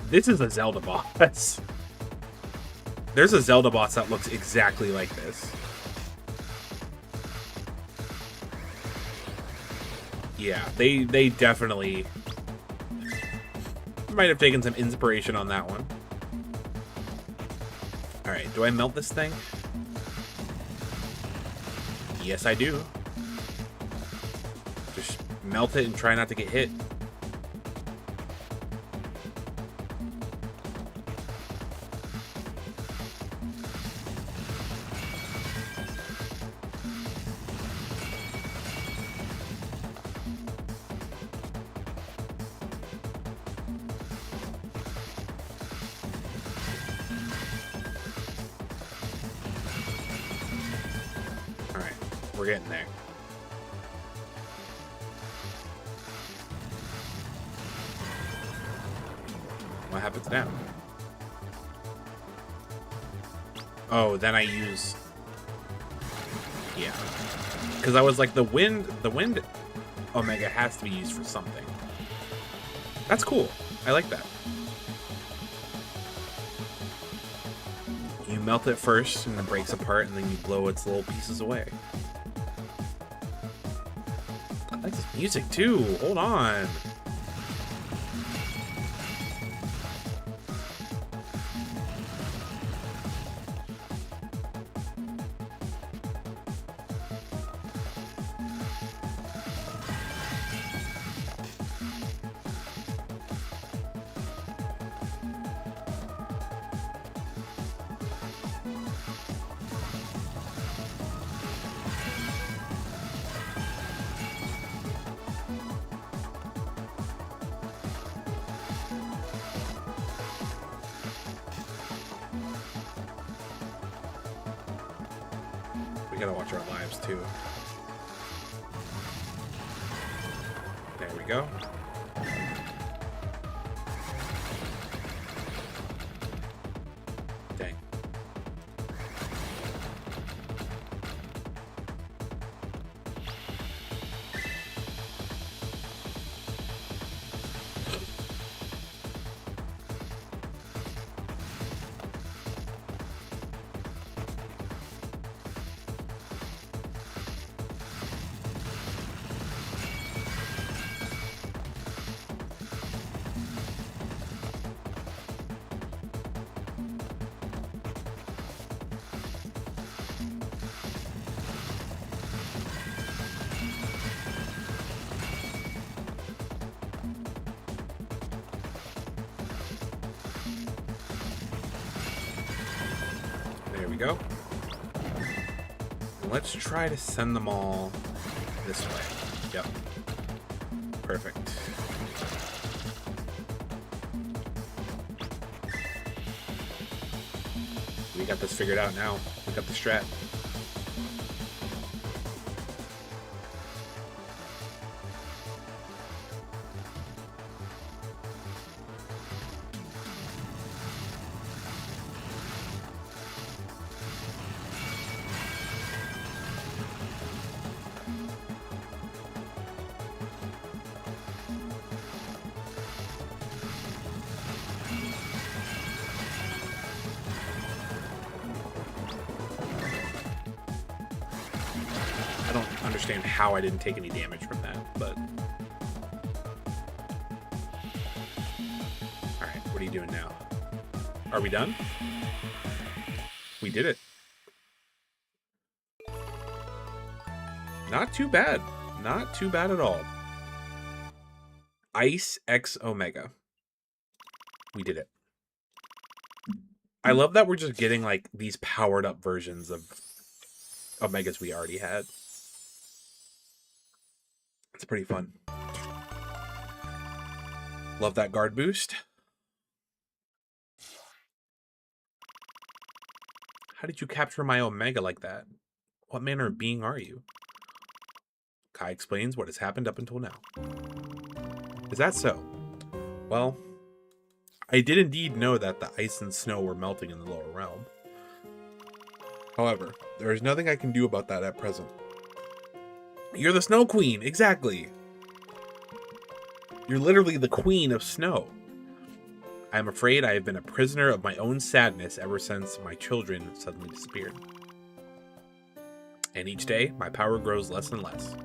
This is a Zelda boss. There's a Zelda boss that looks exactly like this. Yeah, they definitely might have taken some inspiration on that one. Alright, do I melt this thing? Yes, I do. Just melt it and try not to get hit. Alright, we're getting there. What happens now? Oh, then I use... Yeah. Because I was like, the wind Omega has to be used for something. That's cool. I like that. You melt it first, and it breaks apart, and then you blow its little pieces away. I like this music, too. Hold on. We gotta watch our lives too. There we go. Dang. There we go. Let's try to send them all this way. Yep. Perfect. We got this figured out now. We got the strat. I don't understand how I didn't take any damage from that, but... Alright, what are you doing now? Are we done? We did it. Not too bad. Not too bad at all. Ice X Omega. We did it. I love that we're just getting, like, these powered up versions of Omegas we already had. It's pretty fun. Love that guard boost. How did you capture my Omega like that? What manner of being are you? Kai explains what has happened up until now. Is that so? Well, I did indeed know that the ice and snow were melting in the lower realm. However, there is nothing I can do about that at present. You're the Snow Queen, exactly. You're literally the queen of snow. I am afraid I have been a prisoner of my own sadness ever since my children suddenly disappeared. And each day, my power grows less and less.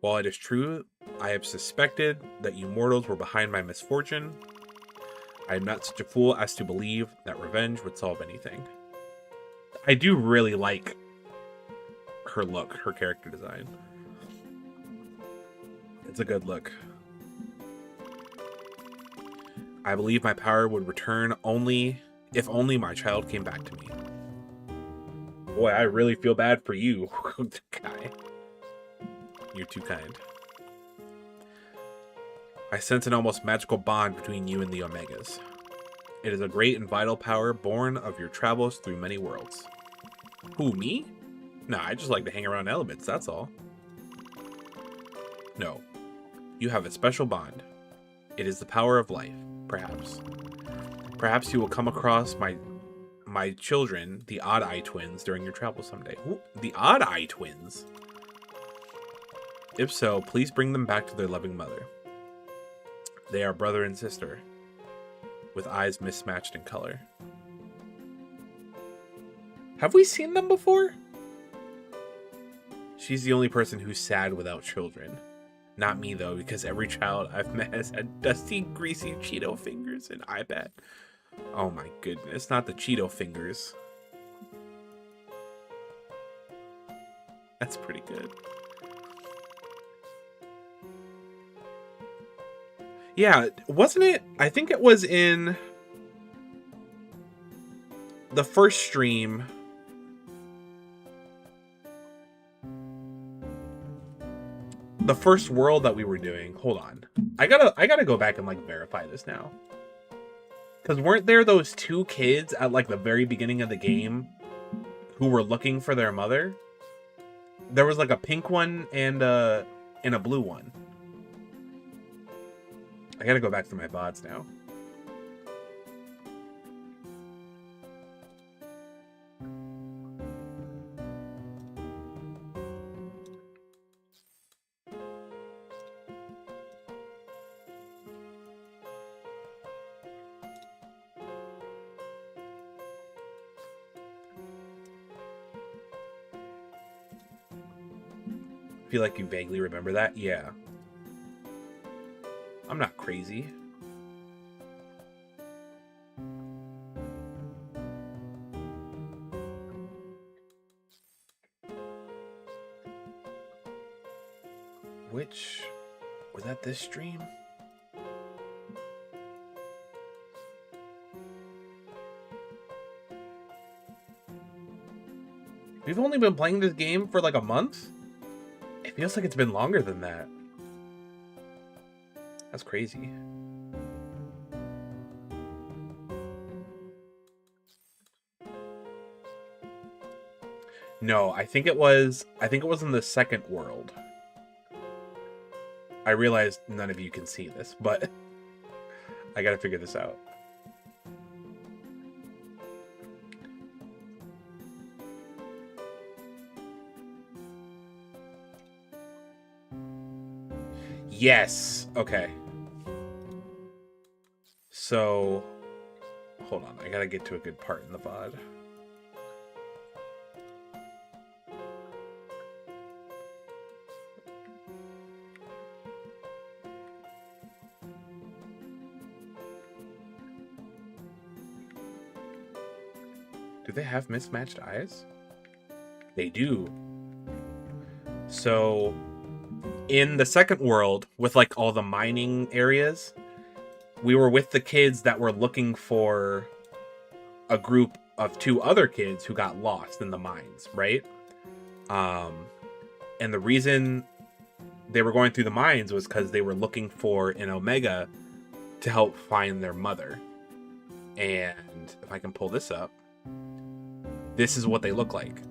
While it is true, I have suspected that you mortals were behind my misfortune, I am not such a fool as to believe that revenge would solve anything. I do really like her look, her character design. It's a good look. I believe my power would return if only my child came back to me. Boy, I really feel bad for you, guy. You're too kind. I sense an almost magical bond between you and the Omegas. It is a great and vital power born of your travels through many worlds. Who, me? Nah, I just like to hang around Elebits, that's all. No. You have a special bond. It is the power of life, perhaps. Perhaps you will come across my children, the Odd Eye Twins, during your travels someday. Ooh, the Odd Eye Twins? If so, please bring them back to their loving mother. They are brother and sister, with eyes mismatched in color. Have we seen them before? She's the only person who's sad without children. Not me, though, because every child I've met has had dusty, greasy Cheeto fingers, and I bet. Oh my goodness, not the Cheeto fingers. That's pretty good. Yeah, wasn't it? I think it was in the first stream. The first world that we were doing. Hold on. I gotta go back and like verify this now. Because weren't there those two kids at like the very beginning of the game who were looking for their mother? There was like a pink one and a blue one. I gotta go back to my VODs now. Feel like you vaguely remember that? Yeah. I'm not crazy. Which... was that this stream? We've only been playing this game for like a month? It feels like it's been longer than that. That's crazy. No, I think it was in the second world. I realize none of you can see this, but I gotta figure this out. Yes. Okay. So, hold on. I gotta get to a good part in the VOD. Do they have mismatched eyes? They do. So, in the second world, with like all the mining areas, we were with the kids that were looking for a group of two other kids who got lost in the mines, right? And the reason they were going through the mines was because they were looking for an Omega to help find their mother. And if I can pull this up, this is what they look like.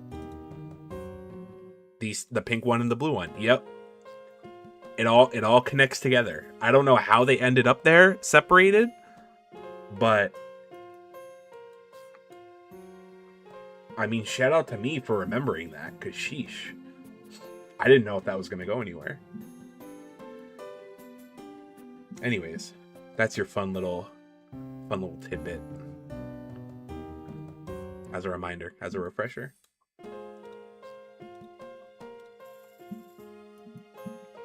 The pink one and the blue one. Yep. It all connects together. I don't know how they ended up there separated, but I mean, shout out to me for remembering that, because sheesh. I didn't know if that was going to go anywhere. Anyways, that's your fun little tidbit. As a reminder, as a refresher.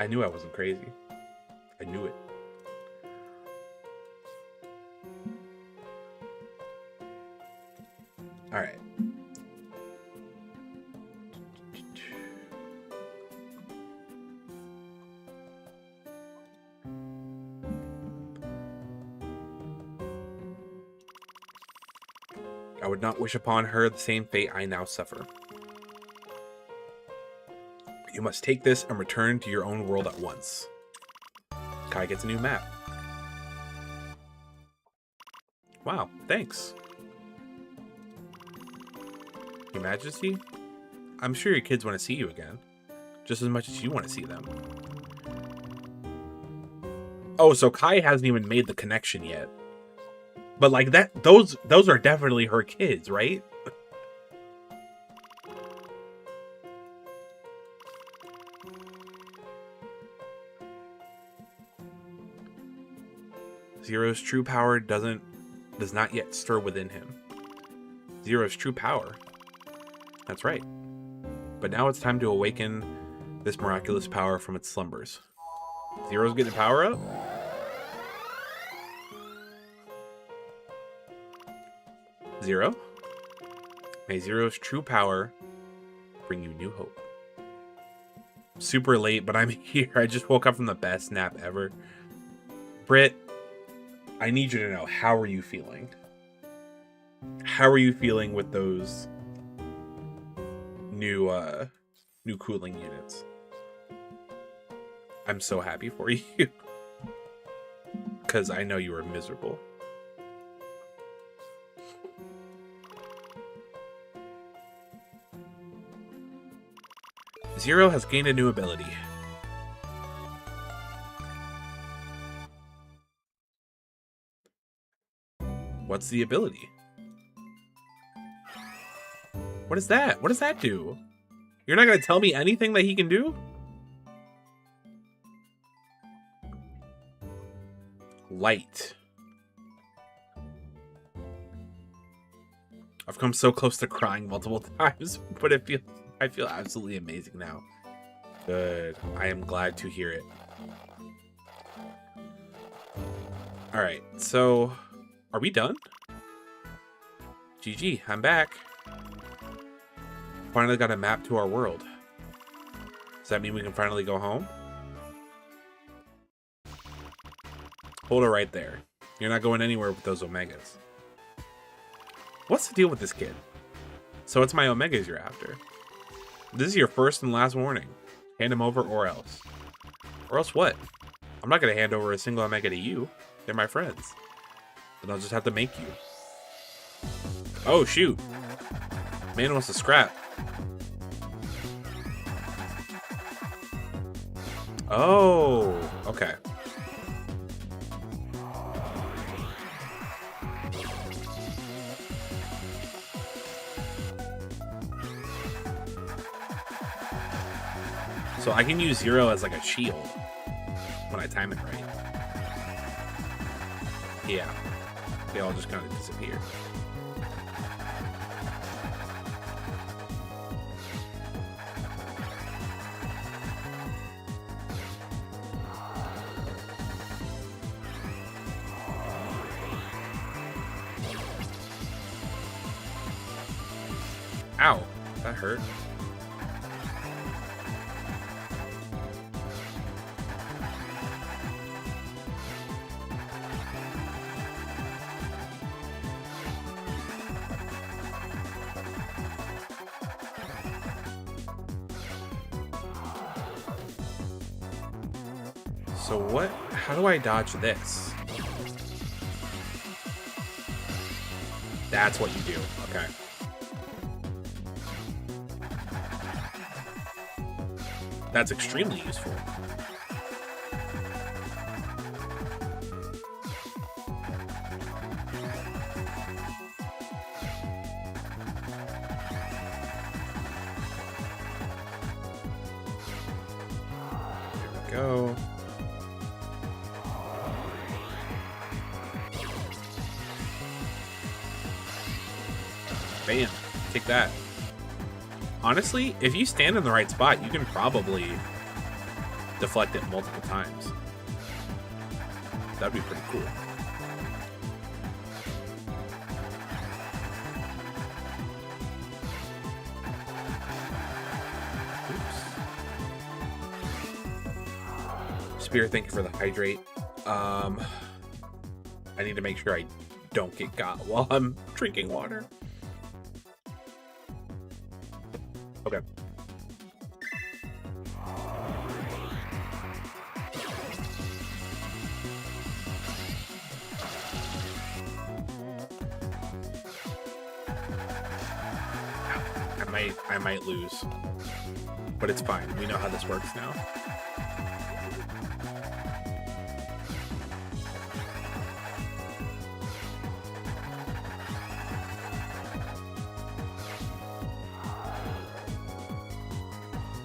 I knew I wasn't crazy. I knew it. All right. I would not wish upon her the same fate I now suffer. You must take this and return to your own world at once. Kai gets a new map. Wow, thanks. Your Majesty? I'm sure your kids want to see you again, just as much as you want to see them. Oh, so Kai hasn't even made the connection yet. But like that, those are definitely her kids, right? Zero's true power does not yet stir within him. Zero's true power. That's right. But now it's time to awaken this miraculous power from its slumbers. Zero's getting power up? Zero? May Zero's true power bring you new hope. Super late, but I'm here. I just woke up from the best nap ever. Britt, I need you to know, how are you feeling? How are you feeling with those new cooling units? I'm so happy for you. Because I know you were miserable. Zero has gained a new ability. What's the ability? What is that? What does that do? You're not going to tell me anything that he can do? Light. I've come so close to crying multiple times, but I feel absolutely amazing now. Good. I am glad to hear it. Alright, so are we done? GG, I'm back. Finally got a map to our world. Does that mean we can finally go home? Hold it right there. You're not going anywhere with those Omegas. What's the deal with this kid? So it's my Omegas you're after. This is your first and last warning. Hand them over or else. Or else what? I'm not going to hand over a single Omega to you. They're my friends. Then I'll just have to make you. Oh, shoot. Man wants to scrap. Oh, okay. So I can use Zero as like a shield when I time it right. Yeah. They all just kind of disappear. Ow, that hurt. So what, how do I dodge this? That's what you do, okay. That's extremely useful. There we go. Bam, take that. Honestly, if you stand in the right spot, you can probably deflect it multiple times. That'd be pretty cool. Oops. Spear, thank you for the hydrate. I need to make sure I don't get got while I'm drinking water. I might lose. But it's fine. We know how this works now.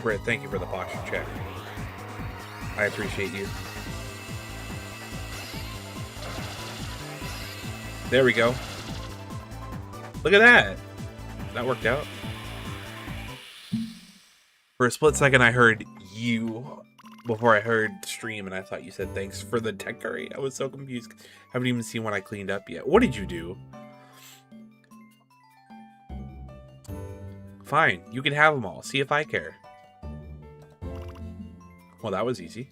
Britt, thank you for the posture check. I appreciate you. There we go. Look at that. That worked out. For a split second, I heard you before I heard stream, and I thought you said thanks for the tech curry. I was so confused. Haven't even seen what I cleaned up yet. What did you do? Fine. You can have them all. See if I care. Well, that was easy.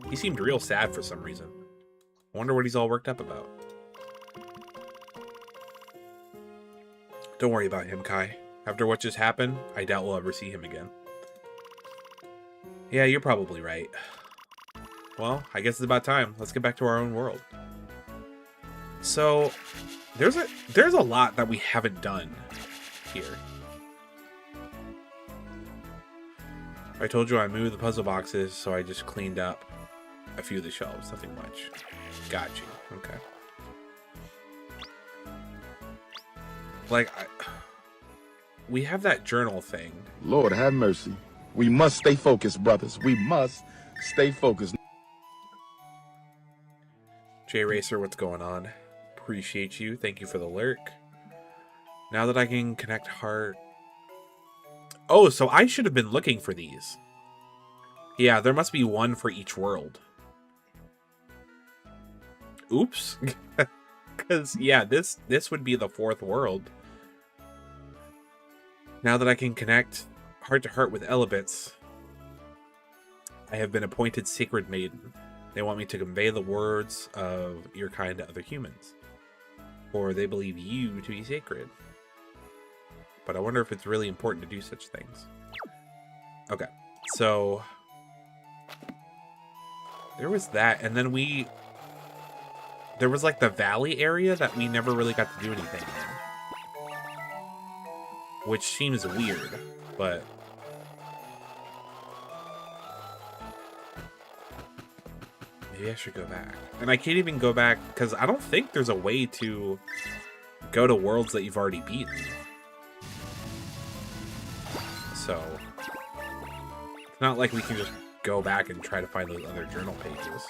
He seemed real sad for some reason. I wonder what he's all worked up about. Don't worry about him, Kai. After what just happened, I doubt we'll ever see him again. Yeah, you're probably right. Well, I guess it's about time. Let's get back to our own world. So, there's a lot that we haven't done here. I told you I moved the puzzle boxes, so I just cleaned up a few of the shelves. Nothing much. Got you. Okay. Like, we have that journal thing. Lord have mercy. We must stay focused, brothers. We must stay focused. J Racer, what's going on? Appreciate you. Thank you for the lurk. Now that I can connect heart. Oh, so I should have been looking for these. Yeah, there must be one for each world. Oops. Because, yeah, this would be the fourth world. Now that I can connect heart to heart with Elebits, I have been appointed Sacred Maiden. They want me to convey the words of your kind to other humans. Or they believe you to be sacred. But I wonder if it's really important to do such things. Okay, so there was that, and then there was like the valley area that we never really got to do anything in. Which seems weird, but maybe I should go back. And I can't even go back because I don't think there's a way to go to worlds that you've already beaten. So it's not like we can just go back and try to find those other journal pages.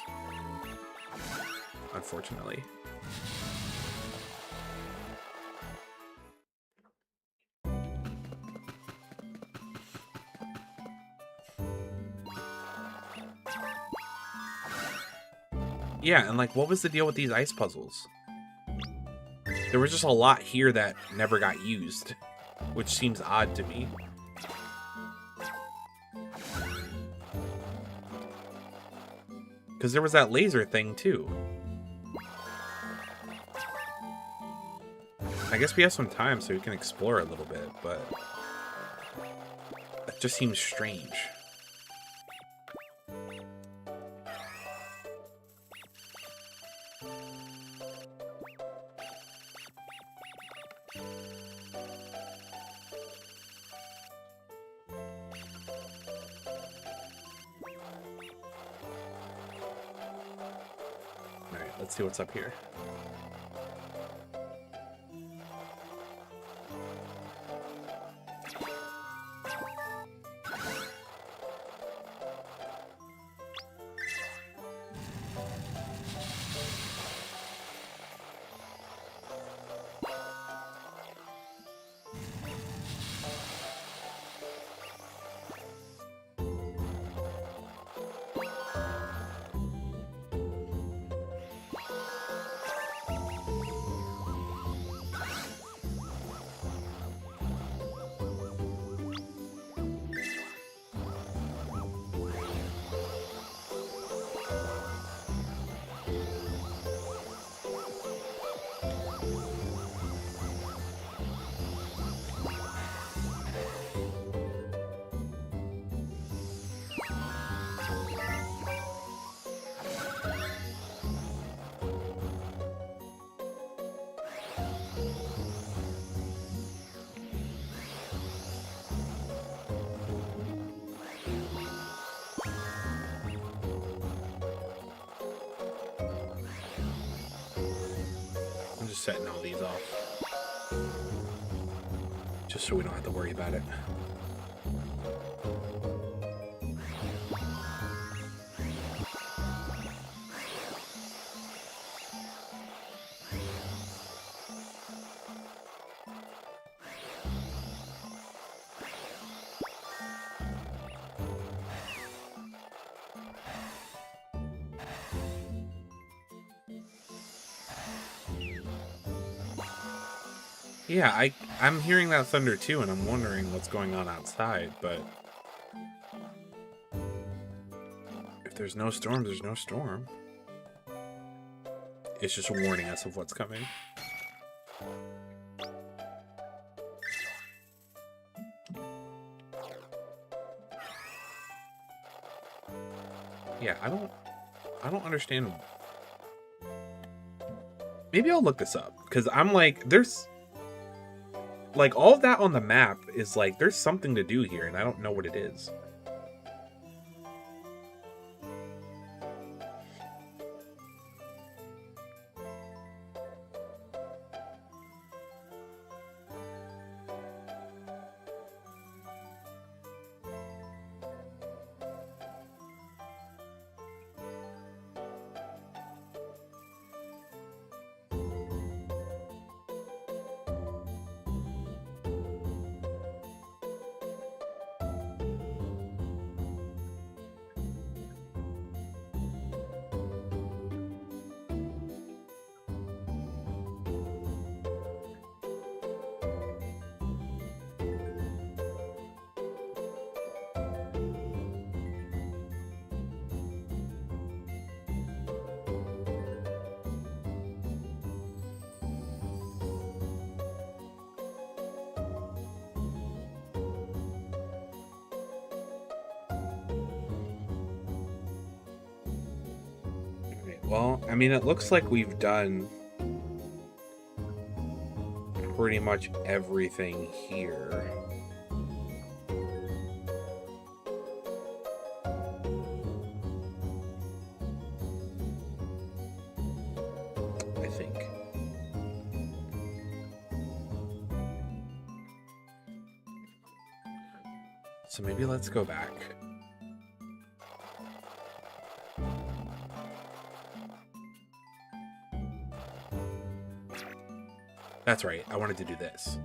Unfortunately. Yeah, and like, what was the deal with these ice puzzles? There was just a lot here that never got used, which seems odd to me. Because there was that laser thing, too. I guess we have some time so we can explore a little bit, but it just seems strange. Alright, let's see what's up here. just setting all these off. Just so we don't have to worry about it. Yeah, I'm hearing that thunder too, and I'm wondering what's going on outside, but if there's no storm, there's no storm. It's just warning us of what's coming. Yeah, I don't understand. Maybe I'll look this up, because I'm like, there's like all of that on the map is like there's something to do here, and I don't know what it is. Well, I mean, it looks like we've done pretty much everything here. I think. So maybe let's go back. That's right, I wanted to do this.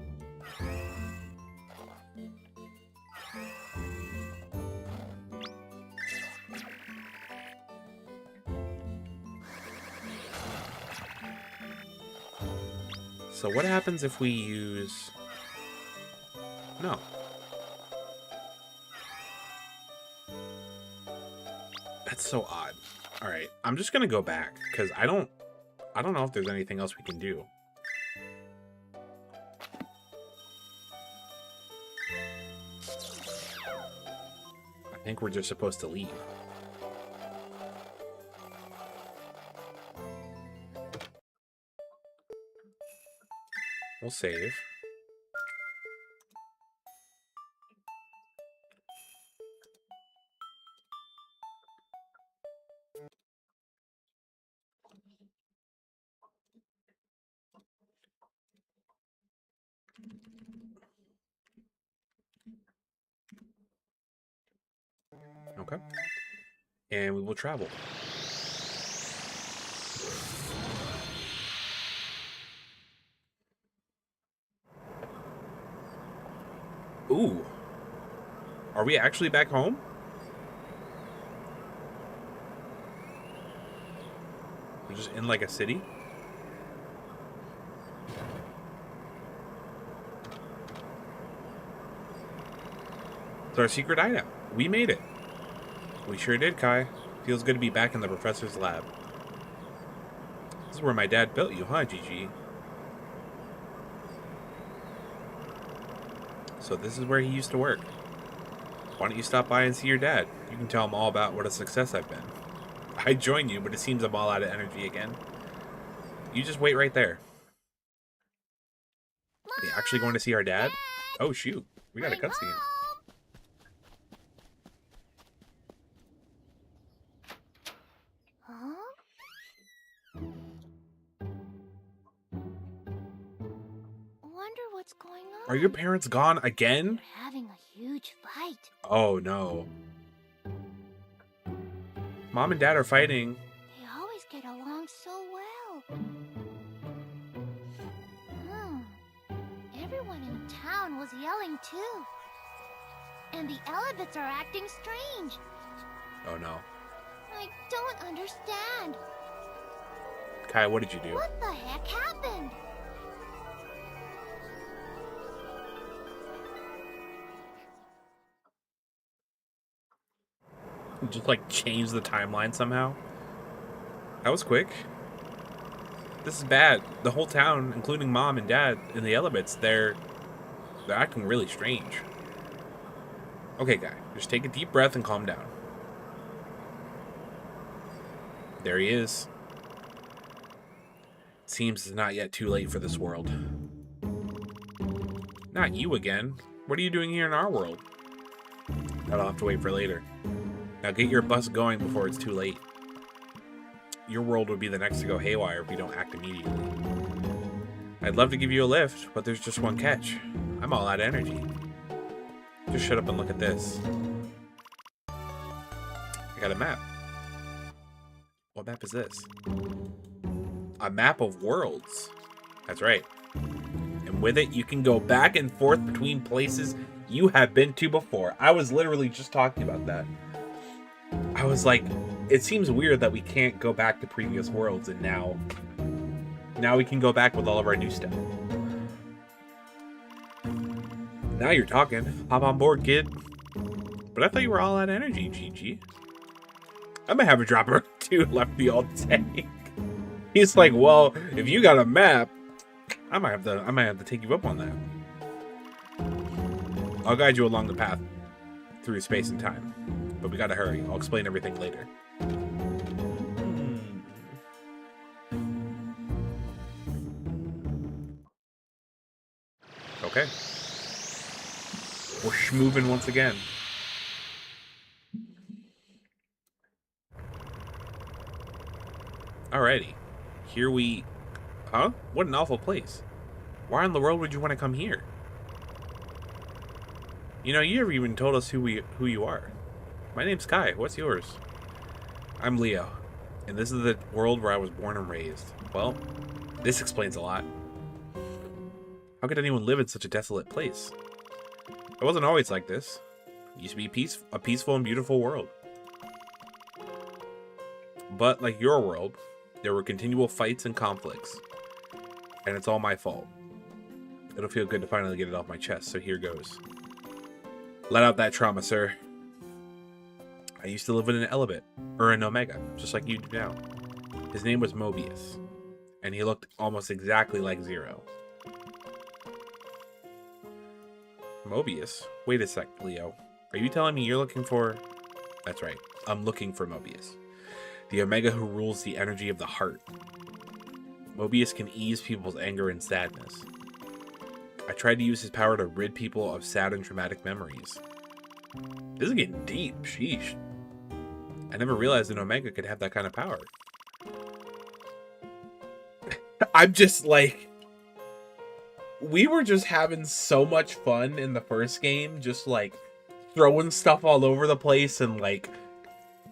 So what happens if we use... No. That's so odd. Alright, I'm just gonna go back, because I don't know if there's anything else we can do. I think we're just supposed to leave. We'll save. Okay. And we will travel. Ooh. Are we actually back home? We're just in like a city? It's our secret item. We made it. We sure did, Kai. Feels good to be back in the professor's lab. This is where my dad built you, huh, Gigi? So this is where he used to work. Why don't you stop by and see your dad? You can tell him all about what a success I've been. I'd join you, but it seems I'm all out of energy again. You just wait right there. Are we actually going to see our dad? Oh, shoot. We got a cutscene. what's going on. Are your parents gone again? They're having a huge fight. Oh no. Mom and Dad are fighting. They always get along so well. Everyone in town was yelling too. And the Elebits are acting strange. Oh no. I don't understand. Kai, what did you do? What the heck happened? Just like change the timeline somehow? That was quick. This is bad. The whole town, including Mom and Dad and the Elebits, they're acting really strange. Okay, guy, just take a deep breath and calm down. There he is. Seems it's not yet too late for this world. Not you again. What are you doing here in our world? That'll have to wait for later. Now get your bus going before it's too late. Your world would be the next to go haywire if we don't act immediately. I'd love to give you a lift, but there's just one catch. I'm all out of energy. Just shut up and look at this. I got a map. What map is this? A map of worlds. That's right. And with it, you can go back and forth between places you have been to before. I was literally just talking about that. I was like, it seems weird that we can't go back to previous worlds, and now we can go back with all of our new stuff. Now you're talking. Hop on board, kid. But I thought you were all out of energy, Gigi. I might have a dropper or two left the all tank. He's like, well, if you got a map, I might have to take you up on that. I'll guide you along the path through space and time. But we gotta hurry. I'll explain everything later. Okay. We're schmoovin' once again. Alrighty. Here we... Huh? What an awful place. Why in the world would you want to come here? You know, you never even told us who you are. My name's Kai. What's yours? I'm Leo. And this is the world where I was born and raised. Well, this explains a lot. How could anyone live in such a desolate place? It wasn't always like this. It used to be a peaceful and beautiful world. But like your world, there were continual fights and conflicts. And it's all my fault. It'll feel good to finally get it off my chest, so here goes. Let out that trauma, sir. I used to live in an Elebit, or an Omega, just like you do now. His name was Mobius, and he looked almost exactly like Zero. Mobius? Wait a sec, Leo. Are you telling me you're looking for... That's right, I'm looking for Mobius. The Omega who rules the energy of the heart. Mobius can ease people's anger and sadness. I tried to use his power to rid people of sad and traumatic memories. This is getting deep, sheesh. I never realized an Omega could have that kind of power. I'm just like... We were just having so much fun in the first game, just like throwing stuff all over the place and like...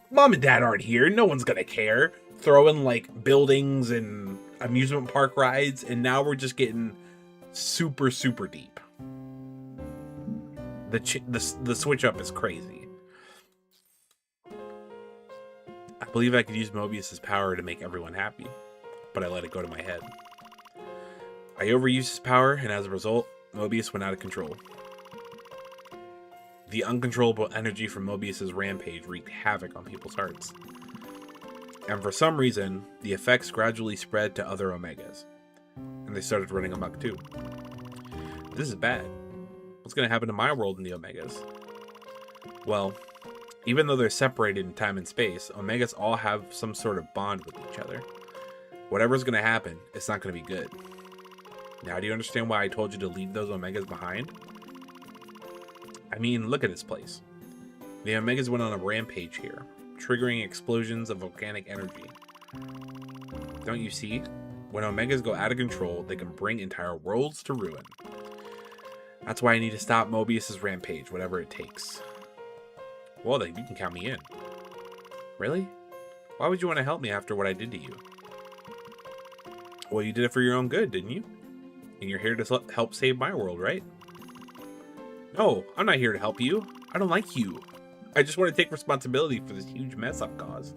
Mom and Dad aren't here, no one's gonna care. Throwing like buildings and amusement park rides, and now we're just getting super, super deep. The switch up is crazy. I believe I could use Mobius's power to make everyone happy, but I let it go to my head. I overused his power, and as a result, Mobius went out of control. The uncontrollable energy from Mobius's rampage wreaked havoc on people's hearts. And for some reason, the effects gradually spread to other Omegas, and they started running amok too. This is bad. What's going to happen to my world and the Omegas? Well, even though they're separated in time and space, Omegas all have some sort of bond with each other. Whatever's going to happen, it's not going to be good. Now, do you understand why I told you to leave those Omegas behind? I mean, look at this place. The Omegas went on a rampage here, triggering explosions of volcanic energy. Don't you see? When Omegas go out of control, they can bring entire worlds to ruin. That's why I need to stop Mobius's rampage, whatever it takes. Well, then you can count me in. Really? Why would you want to help me after what I did to you? Well, you did it for your own good, didn't you? And you're here to help save my world, right? No, I'm not here to help you. I don't like you. I just want to take responsibility for this huge mess I've caused.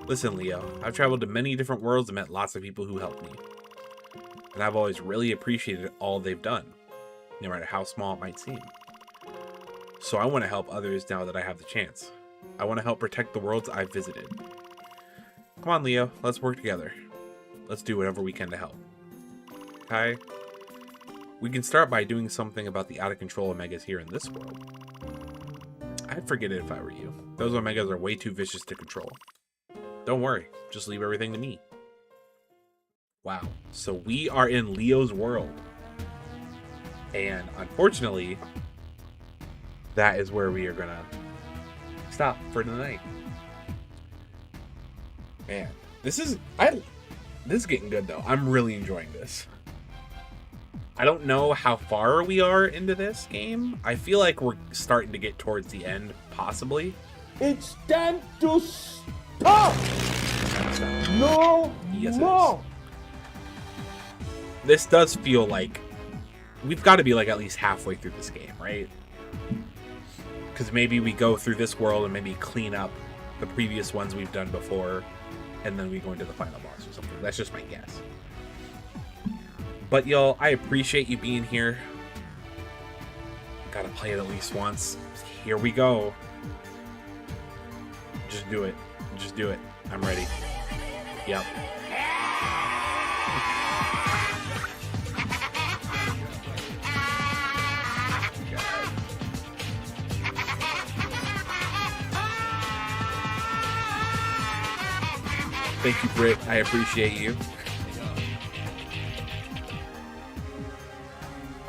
Listen, Leo, I've traveled to many different worlds and met lots of people who helped me. And I've always really appreciated all they've done, no matter how small it might seem. So I want to help others now that I have the chance. I want to help protect the worlds I've visited. Come on, Leo, let's work together. Let's do whatever we can to help. Kai, we can start by doing something about the out-of-control Omegas here in this world. I'd forget it if I were you. Those Omegas are way too vicious to control. Don't worry, just leave everything to me. Wow, so we are in Leo's world. And unfortunately, that is where we are gonna stop for tonight. Man, this is getting good though. I'm really enjoying this. I don't know how far we are into this game. I feel like we're starting to get towards the end, possibly. It's time to stop! No Yes, it more! This does feel like we've got to be like at least halfway through this game, right? Because maybe we go through this world and maybe clean up the previous ones we've done before, and then we go into the final boss or something. That's just my guess. But y'all, I appreciate you being here. Gotta play it at least once. Here we go. Just do it. Just do it. I'm ready. Yep. Thank you, Britt. I appreciate you.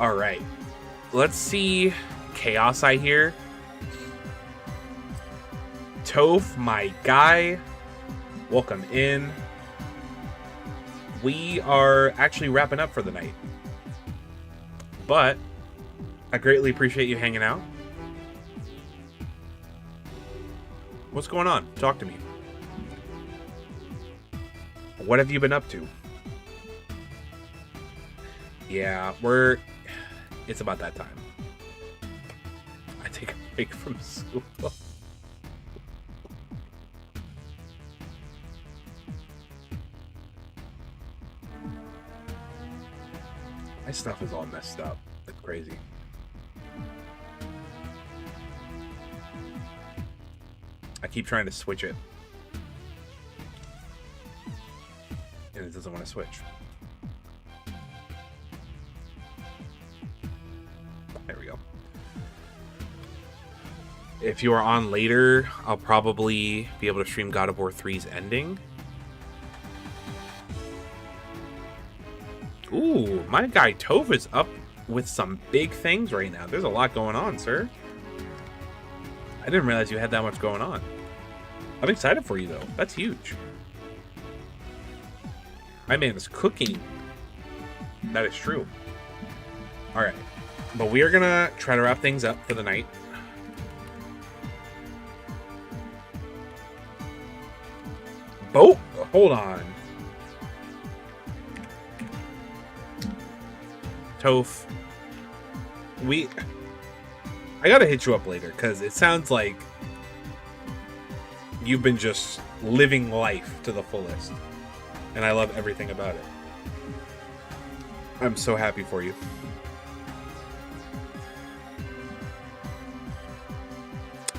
All right. Let's see. Chaos I hear. Toph, my guy. Welcome in. We are actually wrapping up for the night. But I greatly appreciate you hanging out. What's going on? Talk to me. What have you been up to? Yeah, it's about that time. I take a break from school. My stuff is all messed up. It's crazy. I keep trying to switch it. And it doesn't want to switch. There we go. If you are on later, I'll probably be able to stream God of War 3's ending. Ooh, my guy Toph is up with some big things right now. There's a lot going on, sir. I didn't realize you had that much going on. I'm excited for you, though. That's huge. My man is cooking. That is true. All right. But we are going to try to wrap things up for the night. Boat? Hold on. Toph. I got to hit you up later because it sounds like you've been just living life to the fullest. And I love everything about it. I'm so happy for you.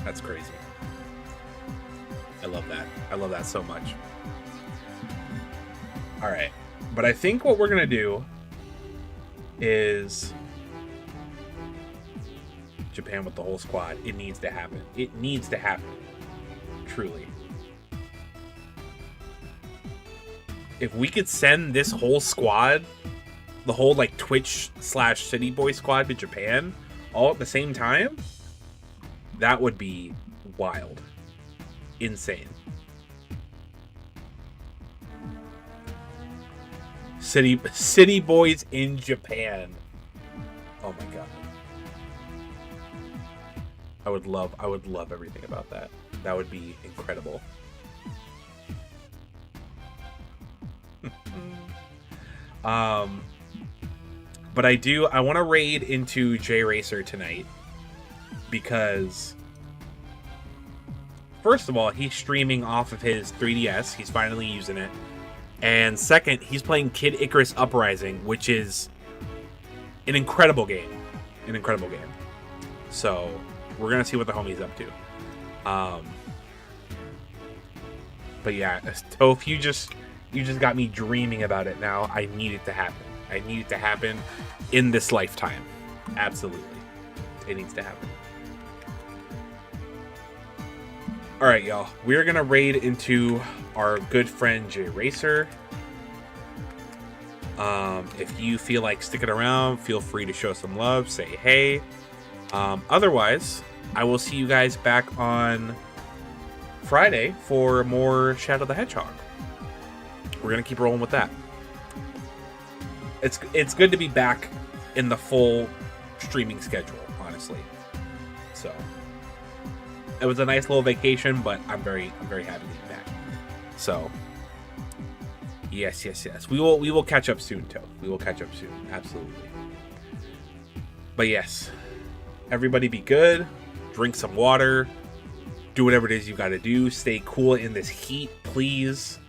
That's crazy. I love that. I love that so much. All right. But I think what we're going to do is Japan with the whole squad. It needs to happen. It needs to happen. Truly. If we could send this whole squad, the whole like Twitch/City Boy squad to Japan all at the same time, that would be wild. Insane. City Boys in Japan. Oh Oh my god. I would love everything about that. That would be incredible. But I want to raid into J Racer tonight because first of all, he's streaming off of his 3DS. He's finally using it. And second, he's playing Kid Icarus Uprising, which is an incredible game. An incredible game. So, we're going to see what the homie's up to. But yeah, Toph, you just got me dreaming about it now. I need it to happen. I need it to happen in this lifetime. Absolutely. It needs to happen. Alright, y'all. We're going to raid into our good friend J Racer. If you feel like sticking around, feel free to show some love. Say hey. Otherwise, I will see you guys back on Friday for more Shadow the Hedgehog. We're going to keep rolling with that. It's good to be back in the full streaming schedule, honestly. So it was a nice little vacation, but I'm very happy to be back. So yes. We will catch up soon, Toe. We will catch up soon. Absolutely. But yes, everybody be good. Drink some water. Do whatever it is you got to do. Stay cool in this heat, please.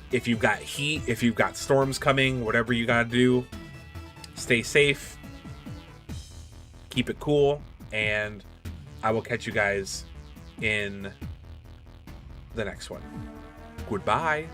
If you've got heat, if you've got storms coming, whatever you got to do, stay safe. Keep it cool. And I will catch you guys in the next one. Goodbye.